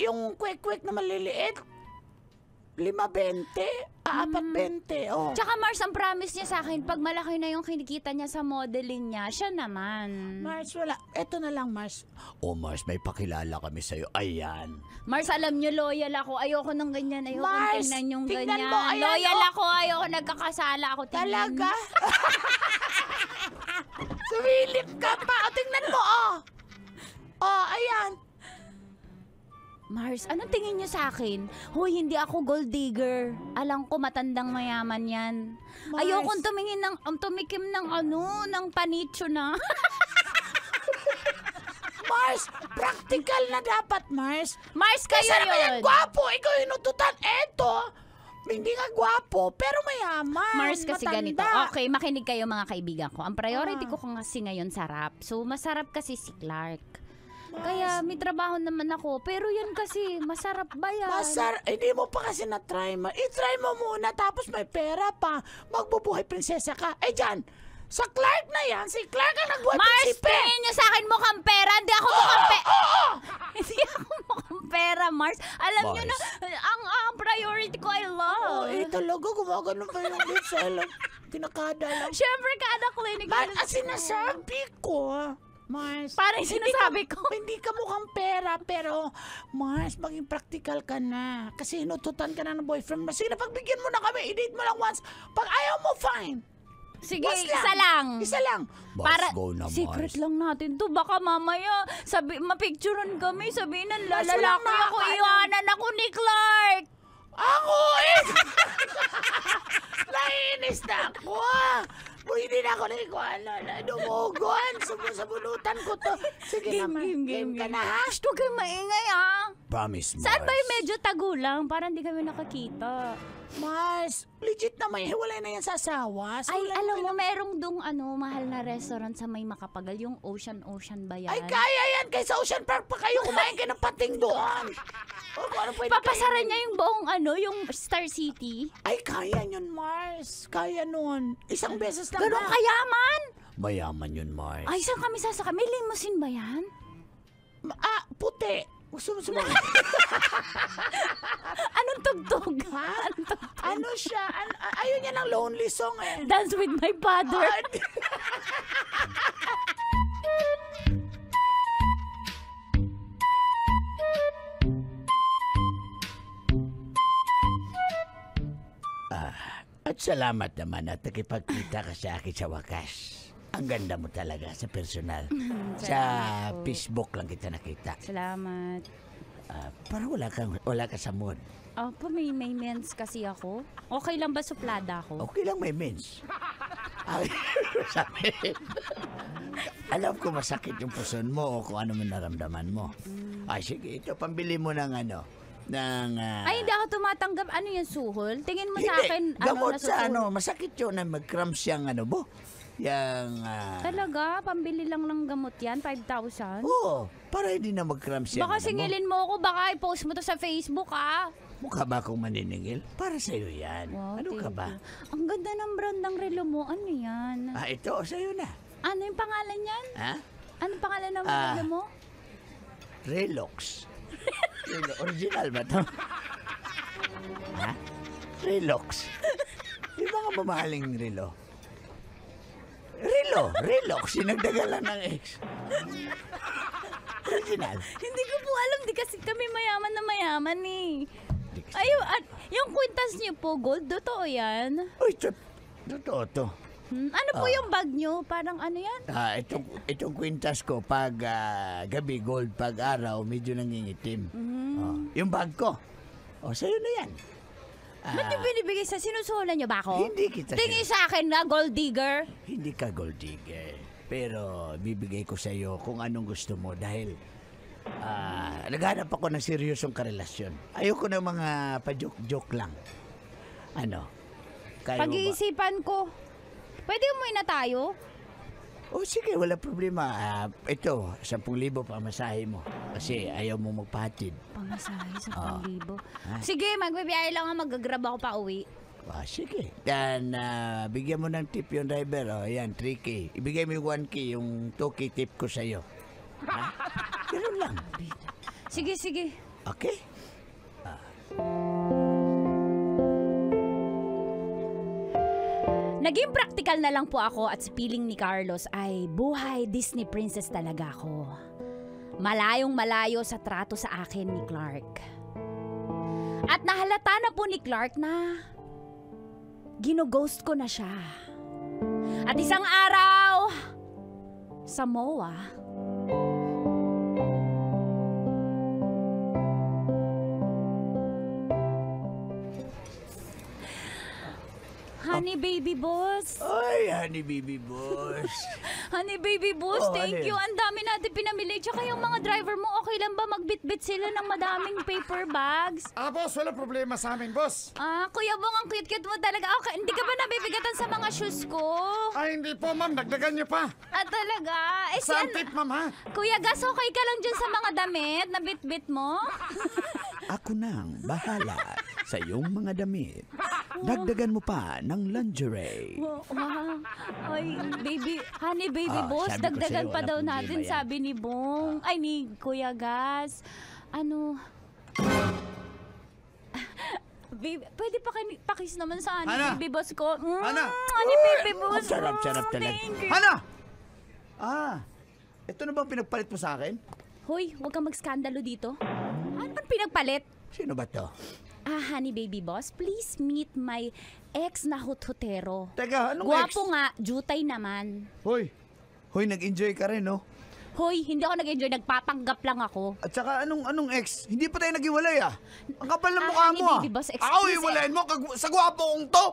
Yung quick-quick na maliliit? 5.20? 4.20? Oh. Tsaka Mars, ang promise niya sa akin, pag malaki na yung kinikita niya sa modeling niya, siya naman. Mars, wala. Eto na lang, Mars. Oh, Mars, may pakilala kami sa'yo. Ayan. Mars, alam niyo, loyal ako. Ayoko ng ganyan. Ayoko Mars, tingnan yung tingnan ganyan. mo, ayan, Loyal oh. ako. Ayoko nagkakasala ako. Tingnan. Talaga? Sumilip ka pa. O, tingnan mo, oh. Oh, ayan. Mars, anong tingin niyo sa akin? Hoy, hindi ako gold digger. Alam ko matandang mayaman yan. Mars. Ayokong tumikim ng ng panitso na. Mars, practical na dapat, Mars. Mars, kayo Kasi naman yan, yun. gwapo. Ikaw inututan. Eto, hindi nga gwapo, pero mayaman. Mars, kasi matanda. ganito. Okay, makinig kayo mga kaibigan ko. Ang priority ko kasi ngayon sarap. So, masarap kasi si Clark. Kaya may trabaho naman ako. Pero yan kasi, masarap ba yan? Hindi mo pa kasi na-try mo. I-try mo muna, tapos may pera pa. Magbubuhay prinsesa ka. Eh dyan, sa Clark na yan, si Clark ang nagbuhay Mars, prinsipe. tingin niyo sa akin mukhang pera. Hindi ako mukhang pera. Hindi ako mukhang pera, Mars. Alam niyo na, ang priority ko ay love. Talaga, gumagano pa yung lips. Alam, kinakada lang. Siyempre, kada clinic. Sinasabi ko, Mars. Parang sinasabi ko. Hindi ka mukhang pera, pero Mars, maging practical ka na. Kasi inututan ka na ng boyfriend mo. Sige, pagbigyan mo na kami, i-date mo lang once. Pag ayaw mo, fine. Sige, Once isa lang. Isa lang. Mars, go na, secret Mars. lang natin to. Baka mamaya, mapicturean kami. Sabihin ng Mars, lalaki walang ako, nakakaalam. iwanan ako ni Clark. Ako naiinis na ako. Hindi na ako na dumugon. Sabulutan ko to. Sige naman, game ka na ha? Shh, huwag kayong maingay ah. Promise, Mars. Saan ba yung medyo tagulang? Parang di kami nakakita. Mars, legit naman, hiwalay na yan sa asawa. So, Ay, alam mo, merong mahal na restaurant sa may Makapagal, yung Ocean ba yan? Ay, kaya yan. Kaysa Ocean Park pa kayo. Kumain kayo ng pating doon. Ano pwede Papasara kayo? niya yung buong yung Star City. Ay, kaya yun, Mars. Kaya nun. Isang beses lang. Ganun na. kayaman? Mayaman yun, Mars. Ay, saan kami sasakay? May limousine ba yan? Puti. Gusto mo sumagot? Anong tugtog? Ha? Ano siya? Ayaw niya ng lonely song eh. Dance with my father. At salamat naman at nakipagkita ka sa akin sa wakas. Ang ganda mo talaga sa personal. Sa Facebook lang kita nakita. Salamat. Parang wala ka sa mood. Opo, may mens kasi ako. Okay lang ba suplada ako? Okay lang may mens. Sabi, alam ko masakit yung puson mo o kung ano man naramdaman mo. Ay sige, ito pambili mo ng Ay, hindi ako tumatanggap. Ano yung suhol? Tingin mo sa akin, gamot sa nasusuhol? masakit yun na mag-cramps yung bo. Yang, Talaga? Pambili lang ng gamot yan? 5,000? oo, para hindi na mag-cramps yung Baka singilin mo ako. Baka i-post mo to sa Facebook, ah. Mukha ba akong maniningil? Para sa'yo yan. Wow, Ano ka thank ba? you. Ang ganda ng brand ng relo mo. Ano yan? Ito, sa'yo na. Ano yung pangalan yan? Ha? Anong pangalan ng relo mo? Relox. Original ba to? Ha? Relox. Yung mga mamahaling relo. Relox. Sinagdagan lang ng X. Original. Hindi ko po alam. Di kasi kami mayaman na mayaman eh. Ayun, at yung kwintas niyo po, gold, totoo yan? Uy, totoo to. Ano po yung bag niyo? Parang ano yan? Itong kwintas ko, pag gabi gold, pag araw, medyo nangingitim. Yung bag ko. Sa'yo na yan. Ba't yung binibigay sa sinusuhulan niyo ba ako? Hindi kita. Tingin sa akin na gold digger. Hindi ka gold digger. Pero bibigay ko sa iyo kung anong gusto mo dahil naghanap ako ng seryosong karelasyon. Ayoko ng mga pa-joke-joke lang. Ano? Kaya mo ba? Pag-iisipan ko. Pwede mo na tayo? Sige, wala problema. Ito, 10,000 pa masahe mo. Kasi ayaw mo magpahatid. Pamasahe sa 1,000. Sige, magbibiyahe lang ako. Mag-grab ako pa uwi. Sige. Dan, bigyan mo ng tip yung driver. Yan, 3K. Ibigay mo yung 1K, yung 2K tip ko sa'yo. Ganun lang. Sige. Okay? Naging practical na lang po ako at sa piling ni Carlos ay buhay Disney princess talaga ako. Malayong malayo sa trato sa akin ni Clark. At nahalata na po ni Clark na ginoghost ko na siya. At isang araw, sa MOA, Honey baby boss. Ay, honey baby boss. Honey baby boss, Oh, thank ano you. yun? Ang dami natin pinamili. Tsaka yung mga driver mo, okay lang ba magbitbit sila ng madaming paper bags? Boss, wala problema sa amin, boss. Kuya Bong, ang cute-cute mo talaga. Okay, hindi ka ba nabibigatan sa mga shoes ko? Ay, hindi po, ma'am. Dagdagan niyo pa. Talaga? Saan tip, ma'am, ha? Kuya Gas, okay ka lang dyan sa mga damit na bit-bit mo? Ako nang bahala sa iyong mga damit. Dagdagan mo pa ng lingerie. Wow. Ay, honey baby boss, sabi ko dagdagan sa'yo, pa walang daw problema natin, yan. sabi ni Bong. Ay, ni Kuya Gas. Baby, pwede pakis naman sa honey Hana? baby boss ko. Hana? Honey baby boss. Sarap talaga. Thank you. Hana! Ito na bang pinagpalit mo sa akin? Hoy, huwag kang magskandalo dito. Ano bang pinagpalit? Sino ba to? Honey baby boss, please meet my ex na hutero. Teka, anong Gwapo nga, jutay naman. Hoy, nag-enjoy ka rin, no? Hoy, hindi ako nag-enjoy, nagpapanggap lang ako. At saka anong ex? Hindi pa tayo naghiwalay, Ang kapal ng mukha honey mo, baby boss, excuse Ako, hiwalayin mo sa gwapo kong to!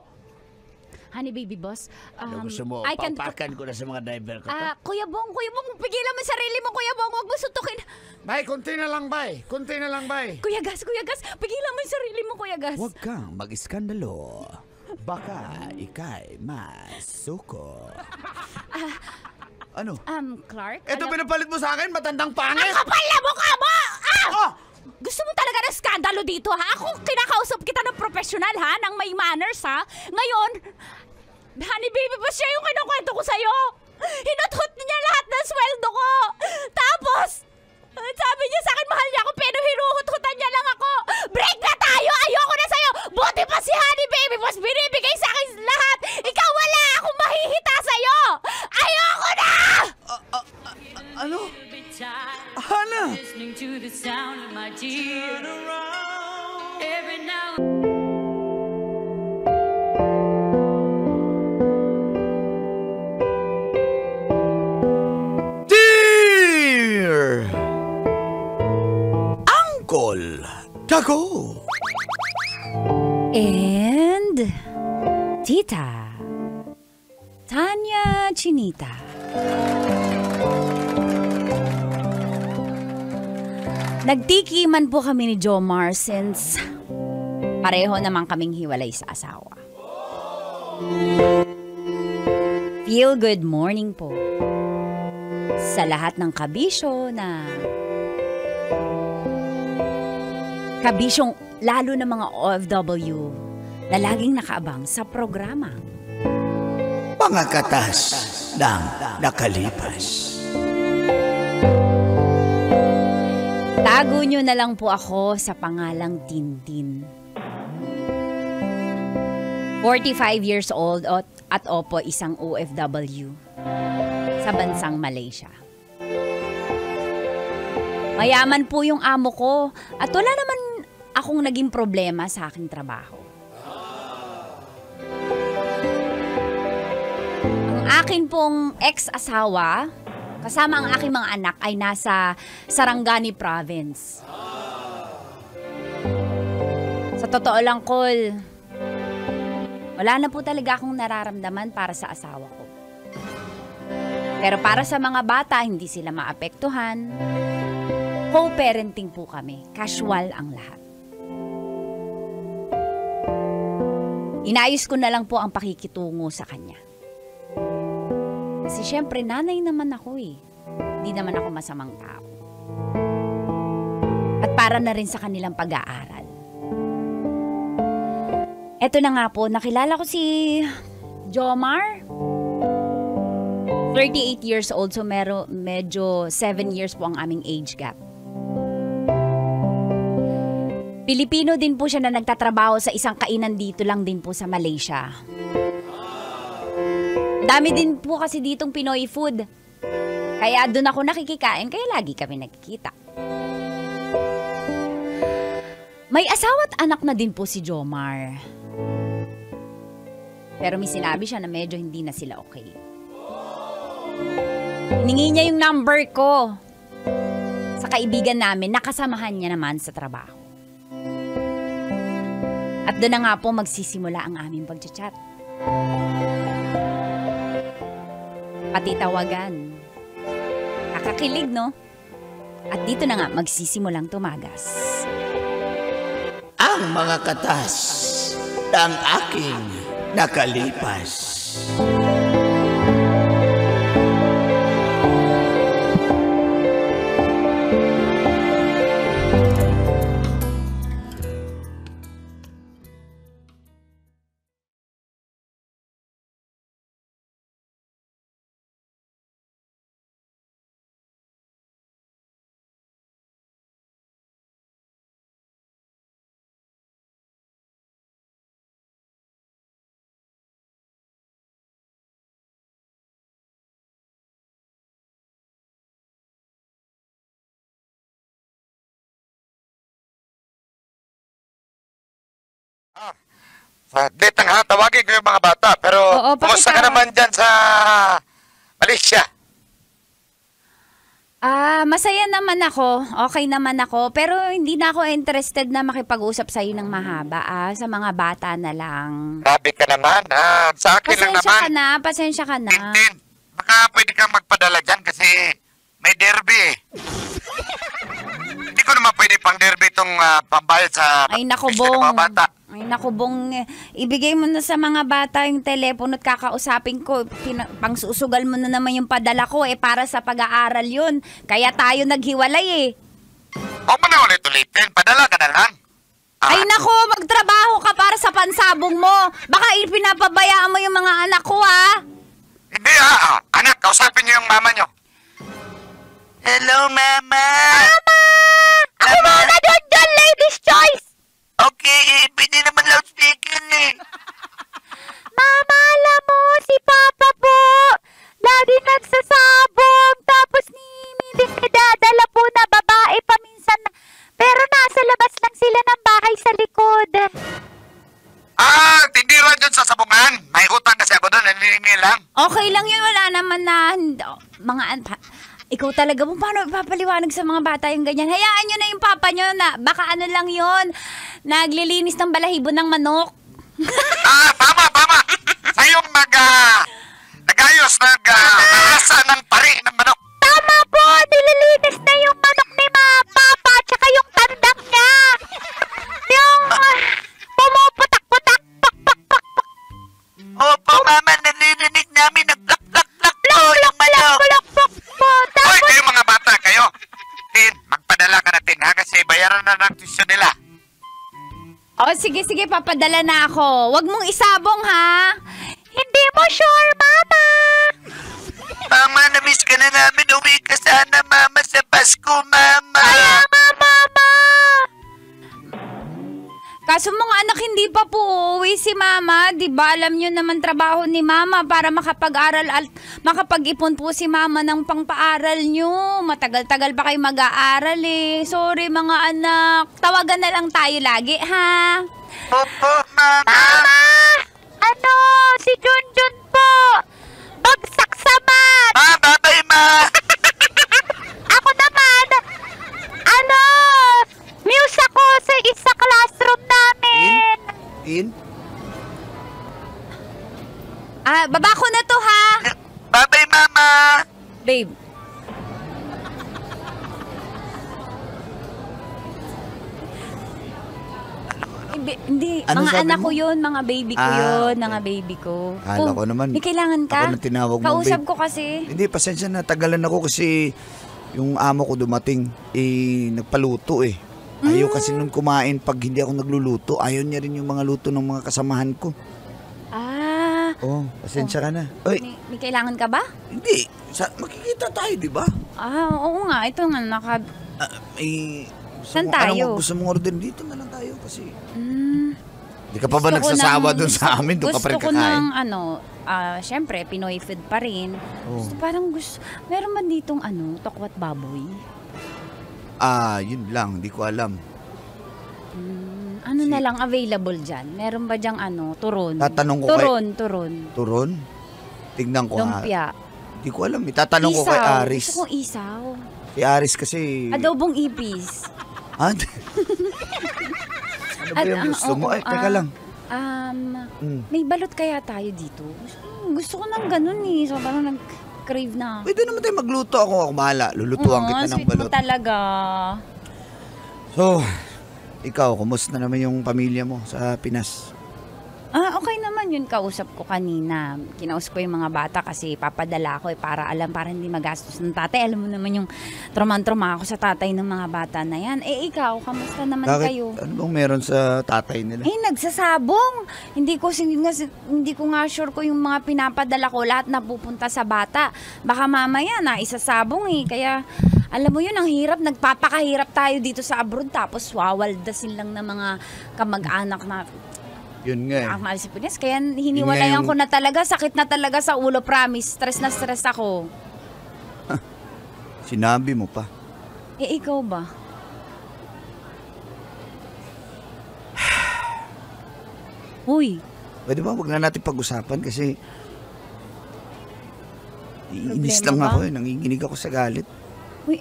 Honey baby boss, Ano gusto mo? Papakan ko na sa mga driver ko to? Kuya Bong, pigilan mo yung sarili mo, Kuya Bong, huwag mo suntukin. Bay, konti na lang, bay. Konti na lang, bay. Kuya Gas, pigilan mo yung sarili mo, Kuya Gas. Huwag kang mag-iskandalo. Baka ikay masuko. Ano? Clark? Ito pinapalit mo sa akin, matandang pangit! Ang kapal na mukha mo! Gusto mo talaga ng skandalo dito, ha? Ako kinakausap kita ng professional, ha? Ng may manners, ha? Ngayon, honey baby boss, siya yung kinukwento ko sa'yo. Hinuthot niya lahat ng sweldo ko. Tapos, sabi niya sa akin, mahal niya ako, pero hinuhut-hutan niya lang ako. Break na tayo! Ayoko na sa'yo! Buti pa si honey baby boss, binibigay sa akin lahat. Ikaw wala akong mahihita sa'yo. Ayoko na! Ano? Hana! Listening to the sound of my tears. Every now Dear Uncle Taco! And Tita Tanya Chinita. Nagtiki man po kami ni Jomar since pareho naman kaming hiwalay sa asawa. Feel good morning po sa lahat ng kabisyong lalo na mga OFW na laging nakaabang sa programa. Mga katas ng nakalipas. Tago nyo na lang po ako sa pangalang Tintin. 45 years old at opo isang OFW sa bansang Malaysia. Mayaman po yung amo ko at wala naman akong naging problema sa aking trabaho. Ang akin pong ex-asawa, kasama ang aking mga anak ay nasa Sarangani Province. Sa totoo lang, Col, wala na po talaga akong nararamdaman para sa asawa ko. Pero para sa mga bata, hindi sila maapektuhan. Co-parenting po kami. Casual ang lahat. Inayos ko na lang po ang pakikitungo sa kanya. Kasi syempre, nanay naman ako eh. Hindi naman ako masamang tao. At para na rin sa kanilang pag-aaral. Eto na nga po, nakilala ko si Jomar. 38 years old, so medyo 7 years po ang aming age gap. Pilipino din po siya na nagtatrabaho sa isang kainan dito lang din po sa Malaysia. Dami din po kasi ditong Pinoy food. Kaya doon ako nakikikain, kaya lagi kami nagkikita. May asawa at anak na din po si Jomar. Pero may sinabi siya na medyo hindi na sila okay. Hiningi niya yung number ko sa kaibigan namin, nakasamahan niya naman sa trabaho. At doon na nga po magsisimula ang aming pagchat-chat. Pati tawagan. Kakakilig, no? At dito na nga, magsisimulang tumagas. Ang mga katas ng aking nakalipas. Date nga, tawagin ko yung mga bata. Pero, Oo, kumusta ka pakitawag. naman dyan sa Malaysia? Masaya naman ako. Okay naman ako. Pero hindi na ako interested na makipag-usap sa'yo ng mahaba. Sa mga bata na lang. Grabe ka naman. Sa akin lang Pasensya naman. ka na. Pasensya ka na. Tintin, baka pwede kang magpadala dyan kasi may derby eh. Hindi ko naman pwede pang derby itong pambayad sa Ay, naku, ng mga Bong. bata. Ay, naku, Bong. Ibigay mo na sa mga bata yung telepono at kakausapin ko. Pangsusugal mo na naman yung padala ko para sa pag-aaral yun. Kaya tayo naghiwalay Huwag mo na ulit-ulitin. Padala ka na lang. Ay, naku, magtrabaho ka para sa pansabong mo. Baka pinapabayaan mo yung mga anak ko, Hindi anak, kausapin niyo yung mama niyo. Hello, Mama! Mama! Ako muna doon, ladies choice! Okay, pwede naman loudspeaker eh. Mama, alam mo, si Papa po, lagi nagsasabog, tapos dinadala po na babae paminsan, pero nasa labas lang sila ng bahay sa likod. Tindira dyan sa sabungan. May utang kasi ako doon, nanilingi lang. Okay lang yun, wala naman na, ikaw talaga mo, paano ipapaliwanag sa mga bata yung ganyan? Hayaan nyo na yung papa nyo na, baka ano lang yun, naglilinis ng balahibo ng manok. Tama. Sa'yong nagayos, nag-asa ng pari ng manok. Tama po, nililinis na yung manok ni Papa, tsaka yung tandang niya. Yung pumuputak-putak, pak. Opo, Mama, nalilinig namin. Nag-plak-plak-plak po yung manok. Hoy, kayo mga bata, kayo. Tin, magpadala ka na, Tin, ha? Kasi bayaran na ng tuition nila. Sige, papadala na ako. Huwag mong isabong, ha? Hindi mo sure, Mama. Mama, na-miss ka na namin. Uwi ka sana, Mama, sa Pasko, Mama. Kaya nga, Mama. Kaso mga anak, hindi pa po uuwi si Mama. Di ba alam nyo naman trabaho ni Mama para makapag-aral at makapag-ipon po si Mama ng pangpaaral nyo. Matagal-tagal pa kayo mag-aaral Sorry mga anak. Tawagan na lang tayo lagi, ha? Opo, Mama. Mama! Ano? Si Junjun po! Bagsak sa mat! Bye-bye, Ma. Ako naman! Muse ako sa isa classroom namin! In? Baba ko na to, ha? Bye-bye, Mama. Babe. Hindi, Ano mga sabi anak mo? ko yun, mga baby ko yun, mga baby ko. Akala ko naman, May kailangan ka? ako na tinawag mo, Kausap babe. ko kasi. Hindi, pasensya na. Tagalan ako kasi yung amo ko dumating. Nagpaluto Ayaw kasi nun kumain pag hindi ako nagluluto. Ayaw niya rin yung mga luto ng mga kasamahan ko. Pasensya ka na. Oy, May kailangan ka ba? hindi. Makikita tayo, di ba? Oo nga, ito nga, Saan tayo? Anong gusto mong order dito na lang tayo kasi... Mm, Di ka pa ba gusto ko nagsasawa ng- dun sa amin? Doon ka pa rin Gusto ko kakain? ng syempre, Pinoy food pa rin. Meron man ditong tokwat baboy? Yun lang. Di ko alam. Ano na lang available dyan? Meron ba dyang turon? Tatanong ko Turon. Turon? Tignan ko Lumpia. Di ko alam. Itatanong ko kay Aris. Gusto kong isaw. Si Aris kasi... Adobong ipis. Ano ba yung gusto mo? Teka lang. May balot kaya tayo dito? Gusto ko ng ganun eh. So, parang nag-crave na. Pwede naman tayo magluto. Ako bahala. Lulutuan kita ng Sweet mo balot. talaga. So, ikaw, kumusta naman yung pamilya mo sa Pinas? Okay naman yun. Kausap ko kanina. Kinausap ko yung mga bata kasi papadala ko para hindi magastos ng tatay. Alam mo naman yung trauma ako sa tatay ng mga bata na yan. Ikaw, kamusta naman kayo? Ano bang meron sa tatay nila? Nagsasabong. Hindi ko nga sure ko yung mga pinapadala ko lahat napupunta sa bata. Baka mamaya na isasabong Kaya alam mo yun, ang hirap. Nagpapakahirap tayo dito sa abroad tapos wawaldasin lang ng mga kamag-anak na Yun nga ang alis sa Pinas. Kaya hiniwalayan ko na talaga. Sakit na talaga sa ulo, promise. Stress na stress ako. Sinabi mo pa. Ikaw ba? Uy. Pwede ba, wag na natin pag-usapan kasi iinis lang Problema ako ba? nanginginig ako sa galit. Uy.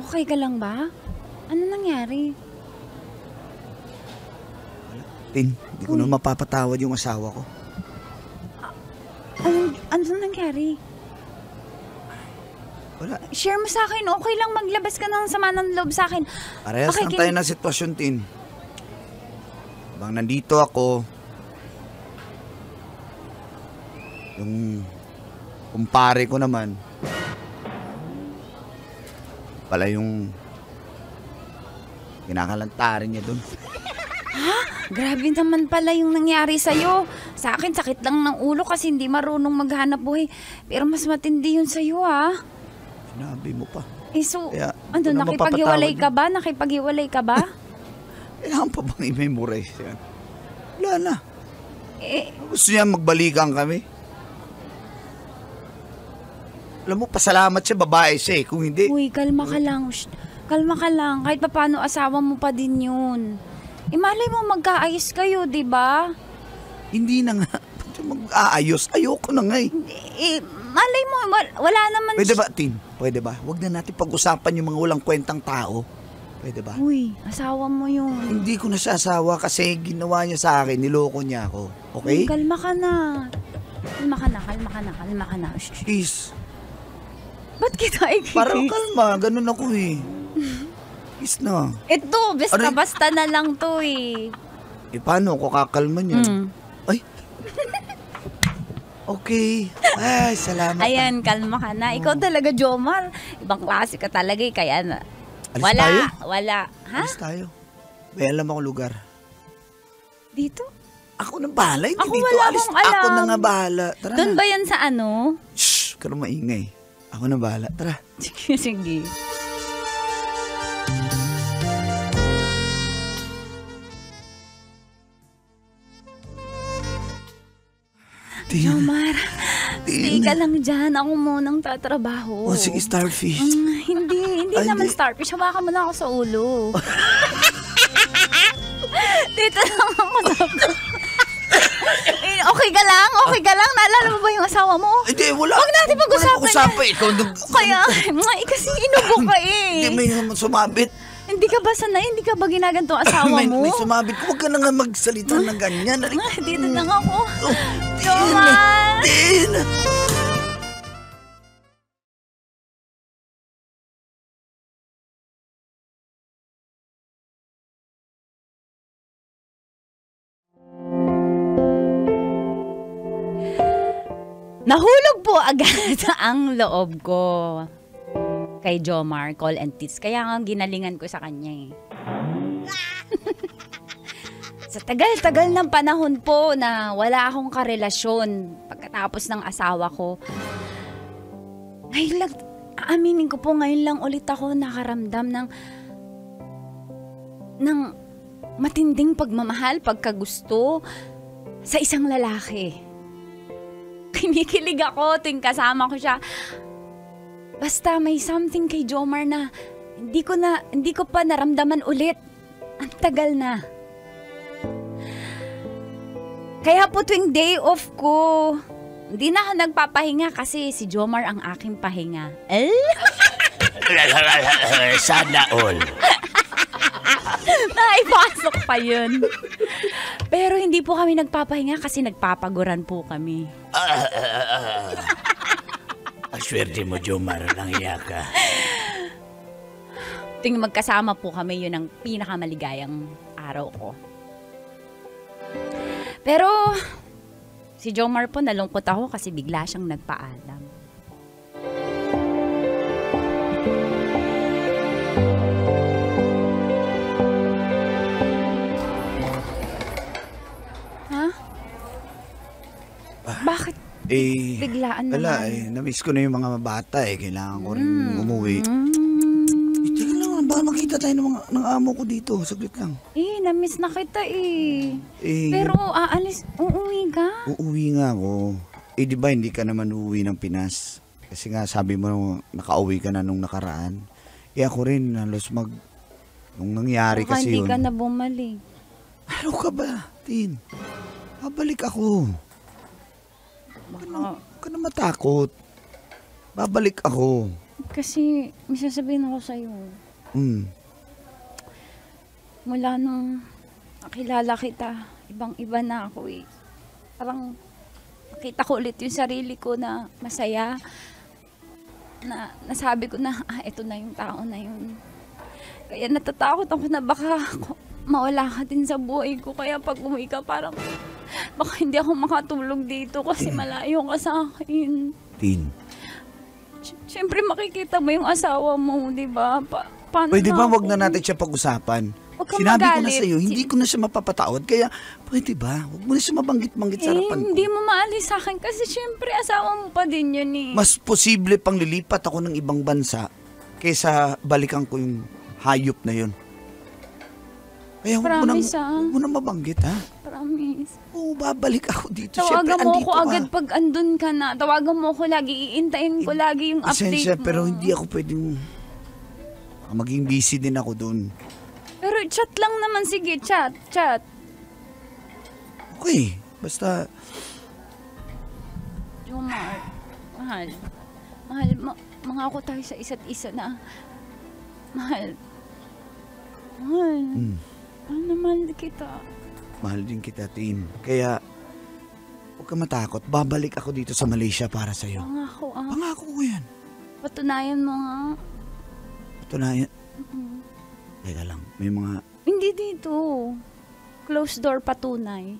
Okay ka lang ba? Ano nangyari? Tin, hindi ko na mapapatawad yung asawa ko. Ano nangyari? Wala. Share mo sa akin. Okay lang maglabas ka ng sama ng loob sa akin. Parehas lang tayo ng sitwasyon, Tin. Habang nandito ako, yung kumpare ko naman, pala yung kinakalantarin niya dun. Grabe naman pala yung nangyari sa'yo. Sa akin, sakit lang ng ulo kasi hindi marunong maghanap buhay. Pero mas matindi yun sa'yo, Sinabi mo pa. So, Kaya, nakipaghiwalay ka ba? Nakipaghiwalay ka ba? Kailangan pa bang i-memorize yan? Wala na. Gusto niya magbalikan kami. Alam mo, pasalamat siya, babae siya Kung hindi... Uy, kalma ka lang. Kalma ka lang. Kahit paano asawa mo pa din yun. Malay mo magkaayos kayo, di ba? Hindi na nga. Mag-aayos. Ayoko na nga Malay mo, wala naman... Pwede ba, Tin? Pwede ba? Huwag na natin pag-usapan yung mga walang kwentang tao. Pwede ba? Uy, asawa mo yun. Hindi ko na siya asawa kasi ginawa niya sa akin. Niloko niya ako. Okay? Kalma ka na. Kalma ka na. Please. Ba't kita ikikis? Parang kalma. Ganun ako Please na. Ito, basta na lang to Paano ako kakalma niyan? Ay. Okay. Ay, salamat. Ayan, kalma ka na. Ikaw talaga, Jomar. Ibang klase ka talaga kaya na. Alis tayo? Wala. Ha? Alis tayo. May alam akong lugar. Dito? Ako nang bahala. Hindi Ako dito. wala Alis. akong alam. Ako na nga bahala. Tara Doon na. ba yan sa ano? Shhh. Karo maingay. Ako na bahala. Tara. Sige. Jomar, stay ka lang dyan. Ako munang tatrabaho. Sige, starfish. Hindi naman starfish. Hawakan mo na ako sa ulo. Dito lang ako sa... Okay ka lang? Naalala mo ba yung asawa mo? Hindi, wala. Huwag natin pag-usapan yan. Ikaw Kaya, kasi inubo ka Hindi, may sumabit. Hindi ka ba sanay? Hindi ka ba ginaganto asawa mo? May sumabit. Huwag ka na nga magsalita ng ganyan. Dito lang ako. Jomar! Tin! Nahulog po agad ang loob ko kay Jomar, call and tease. Kaya nga ginalingan ko sa kanya Sa tagal-tagal ng panahon po na wala akong karelasyon pagkatapos ng asawa ko. Ngayon lang, aaminin ko po, ngayon lang ulit ako nakaramdam ng matinding pagmamahal, pagkagusto sa isang lalaki. Kinikilig ako tuwing kasama ko siya. Basta may something kay Jomar na hindi ko pa naramdaman ulit. Ang tagal na. Kaya po tuwing day off ko, hindi na ako nagpapahinga kasi si Jomar ang aking pahinga. Sana all. Naipasok pa yun. Pero hindi po kami nagpapahinga kasi nagpapaguran po kami. Aswerte mo, Jomar, lang iya ka. Tuwing magkasama po kami, yun ang pinakamaligayang araw ko. Pero si Jomar po, nalungkot ako kasi bigla siyang nagpaalam. Ha? Bakit biglaan Wala naman? namiss ko na yung mga bata Kailangan ko rin umuwi. Teka lang, baka makita tayo ng amo ko dito. Saglit lang. Namiss na kita Pero uuwi ka? Uuwi nga ako. Di ba hindi ka naman uuwi ng Pinas? Kasi nga sabi mo nakauwi ka na nung nakaraan. Ako rin halos nung nangyari Baka kasi hindi yun. ka na bumalik. Ano ka ba, Tin? Babalik ako. Huwag ka na matakot. Babalik ako. Kasi may sasabihin ako sa'yo. Mula nung nakilala kita, ibang-iba na ako Parang nakita ko ulit yung sarili ko na masaya. Na nasabi ko na, eto na yung tao na yun. Kaya natatakot ako na baka mawala ka din sa buhay ko. Kaya pag umuwi ka, parang baka hindi ako makatulog dito kasi malayo ka sa akin. Tin. Siyempre makikita mo yung asawa mo, di ba? Paano Pwede ba ako? wag na natin siya pag-usapan? Huwag kang Sinabi ko na magalit. sa'yo, hindi ko na siya mapapatawad. Kaya, pwede ba? Huwag mo na siya mabanggit-banggit sa harapan ko. Hindi mo maalis sa akin kasi siyempre asawa mo pa din yun Mas posible pang lilipat ako ng ibang bansa kaysa balikan ko yung hayop na yun. Kaya Promise, huwag mo na mabanggit, ha? Promise. Oo, babalik ako dito. Siyempre, Tawagan mo andito ako ka. agad pag andun ka na. Tawagan mo ako lagi. Iintayin ko lagi yung update Pasensya, mo. pero hindi ako pwedeng maging busy din ako doon. Pero chat lang naman. Sige, chat. Okay, basta Jomar, mahal, mangako tayo sa isa't isa na mahal, mahal kita. mahal din kita, Tin. Kaya, huwag ka matakot. Babalik ako dito sa Malaysia para sa'yo. Pangako Pangako ko yan. Patunayan mo nga. Patunayan. Teka lang, may mga... Hindi dito. Closed door patunay.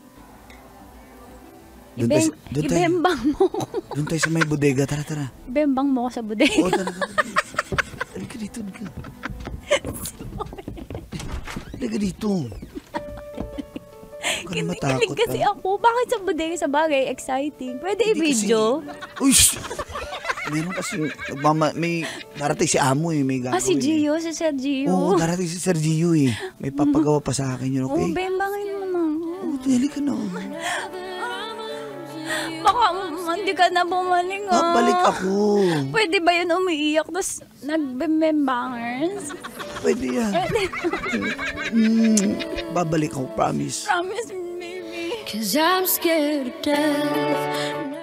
Doon tayo- doon tayo- Ibembang mo ko. Doon tayo sa may bodega. Tara. Ibembang mo ko sa bodega. Oo, tara. Halika dito. Halika dito. Huwag ka na matakot. Kinikilig kasi ha? ako. Bakit sa bodega sa bagay? Exciting. Pwede Hindi kasi- i-video? Uy! Meron kasi, may darating si Amo may gagawin. Si Gio, si Sergio. Oo, darating si Sergio May papagawa pa sa akin yun, okay? Bembangin mo naman. Oo, halika na. Baka hindi ka na bumalik Babalik ako. Pwede ba yun umiiyak tapos nagbembangers? Pwede yan. Babalik ako, promise. Promise, baby. 'Cause I'm scared to death.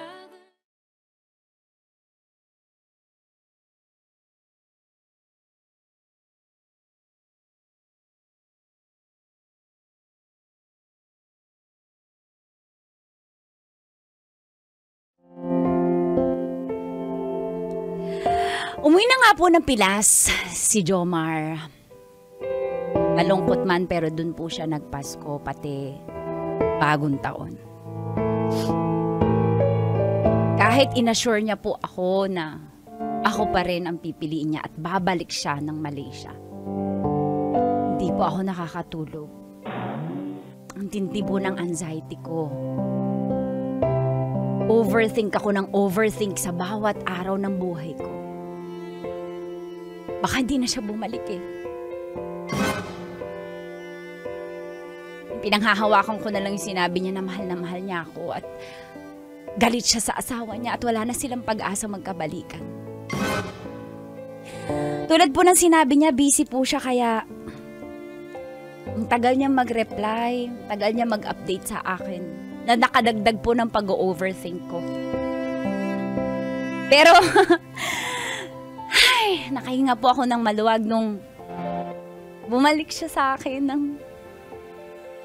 Umuwi na nga po ng Pilas si Jomar. Malungkot man pero dun po siya nagpasko pati bagong taon. Kahit inassure niya po ako na ako pa rin ang pipiliin niya at babalik siya ng Malaysia. Hindi po ako nakakatulog. Ang tindi po ng anxiety ko. Overthink ako ng overthink sa bawat araw ng buhay ko. Baka hindi na siya bumalik Pinanghahawakan ko na lang yung sinabi niya na mahal niya ako at galit siya sa asawa niya at wala na silang pag-asa magkabalikan. Tulad po ng sinabi niya, busy po siya kaya ang tagal niya mag-reply, tagal niya mag-update sa akin na nakadagdag po ng pag-overthink ko. Pero nakahinga po ako ng maluwag nung bumalik siya sa akin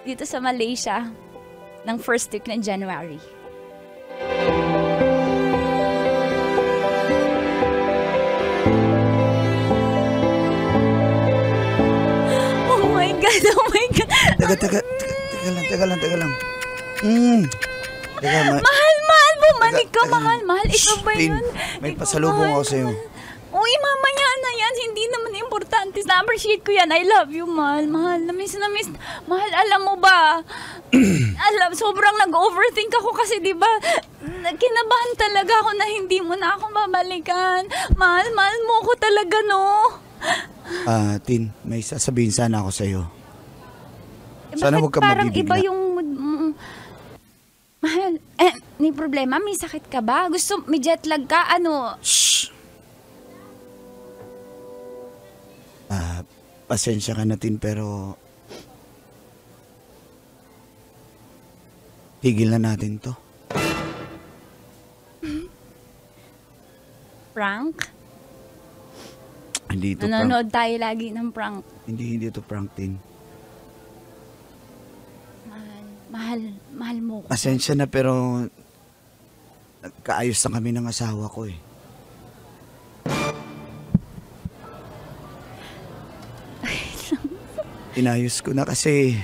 dito sa Malaysia ng first week ng January. Oh my God, oh my God. Teka lang. Mahal, bumalik ka, mahal. Ikaw ba Tin, yun? may Ikaw, pasalubong mahal. ako sa'yo. Uy, mamaya na yan. Hindi naman importante. Na-appreciate ko yan. I love you, mahal. Na-miss. Mahal, alam mo ba? Sobrang nag-overthink ako kasi, di ba? Kinabahan talaga ako na hindi mo na ako babalikan. Mahal mo ko talaga, no? Tin, may sasabihin sana ako sa'yo. Sana Bakit huwag ka parang mabibigla. iba yung mood mo? Mahal, may problema? May sakit ka ba? May jet lag ka? Ano? Shh! Pasensya ka na, Tin, pero tigil na natin to. Prank? Hindi ito prank. Nanonood tayo lagi ng prank. Hindi ito prank, Tin. Mahal mo ko. Pasensya na, pero nagkaayos na kami ng asawa ko eh. Inayos ko na kasi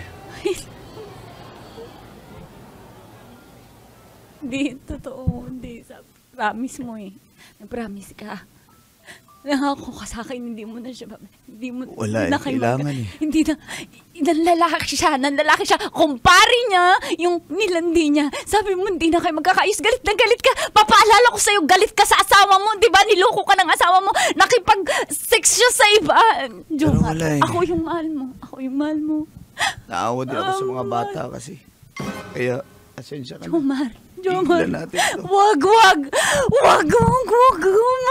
Hindi, totoo. Hindi. Promise mo eh. Nag-promise ka. Nangako ka sa akin, hindi mo na siya, hindi mo Wala, na kayo kailangan eh. Hindi na, nanlalaki siya. Kumpare niya, yung nilandi niya. Sabi mo, hindi na kayo magkakaayos. Galit na galit ka. Papaalala ko sa'yo, galit ka sa asawa mo. Di ba, niloko ka ng asawa mo. Nakipag-sex siya sa iba. Jomar, wala eh. ako yung mahal mo. naawa din ako sa mga bata kasi. Kaya, pasensya ka na. Jomar. Tigilan natin to. Wag mo,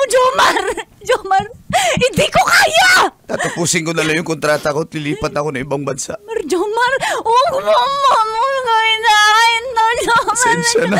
Jomar. Hindi ko kaya! Tatapusin ko na lang yung kontrata ko at lilipat ako na ibang bansa. Jomar, wag mo kailangan na, Jomar. Pasensya na.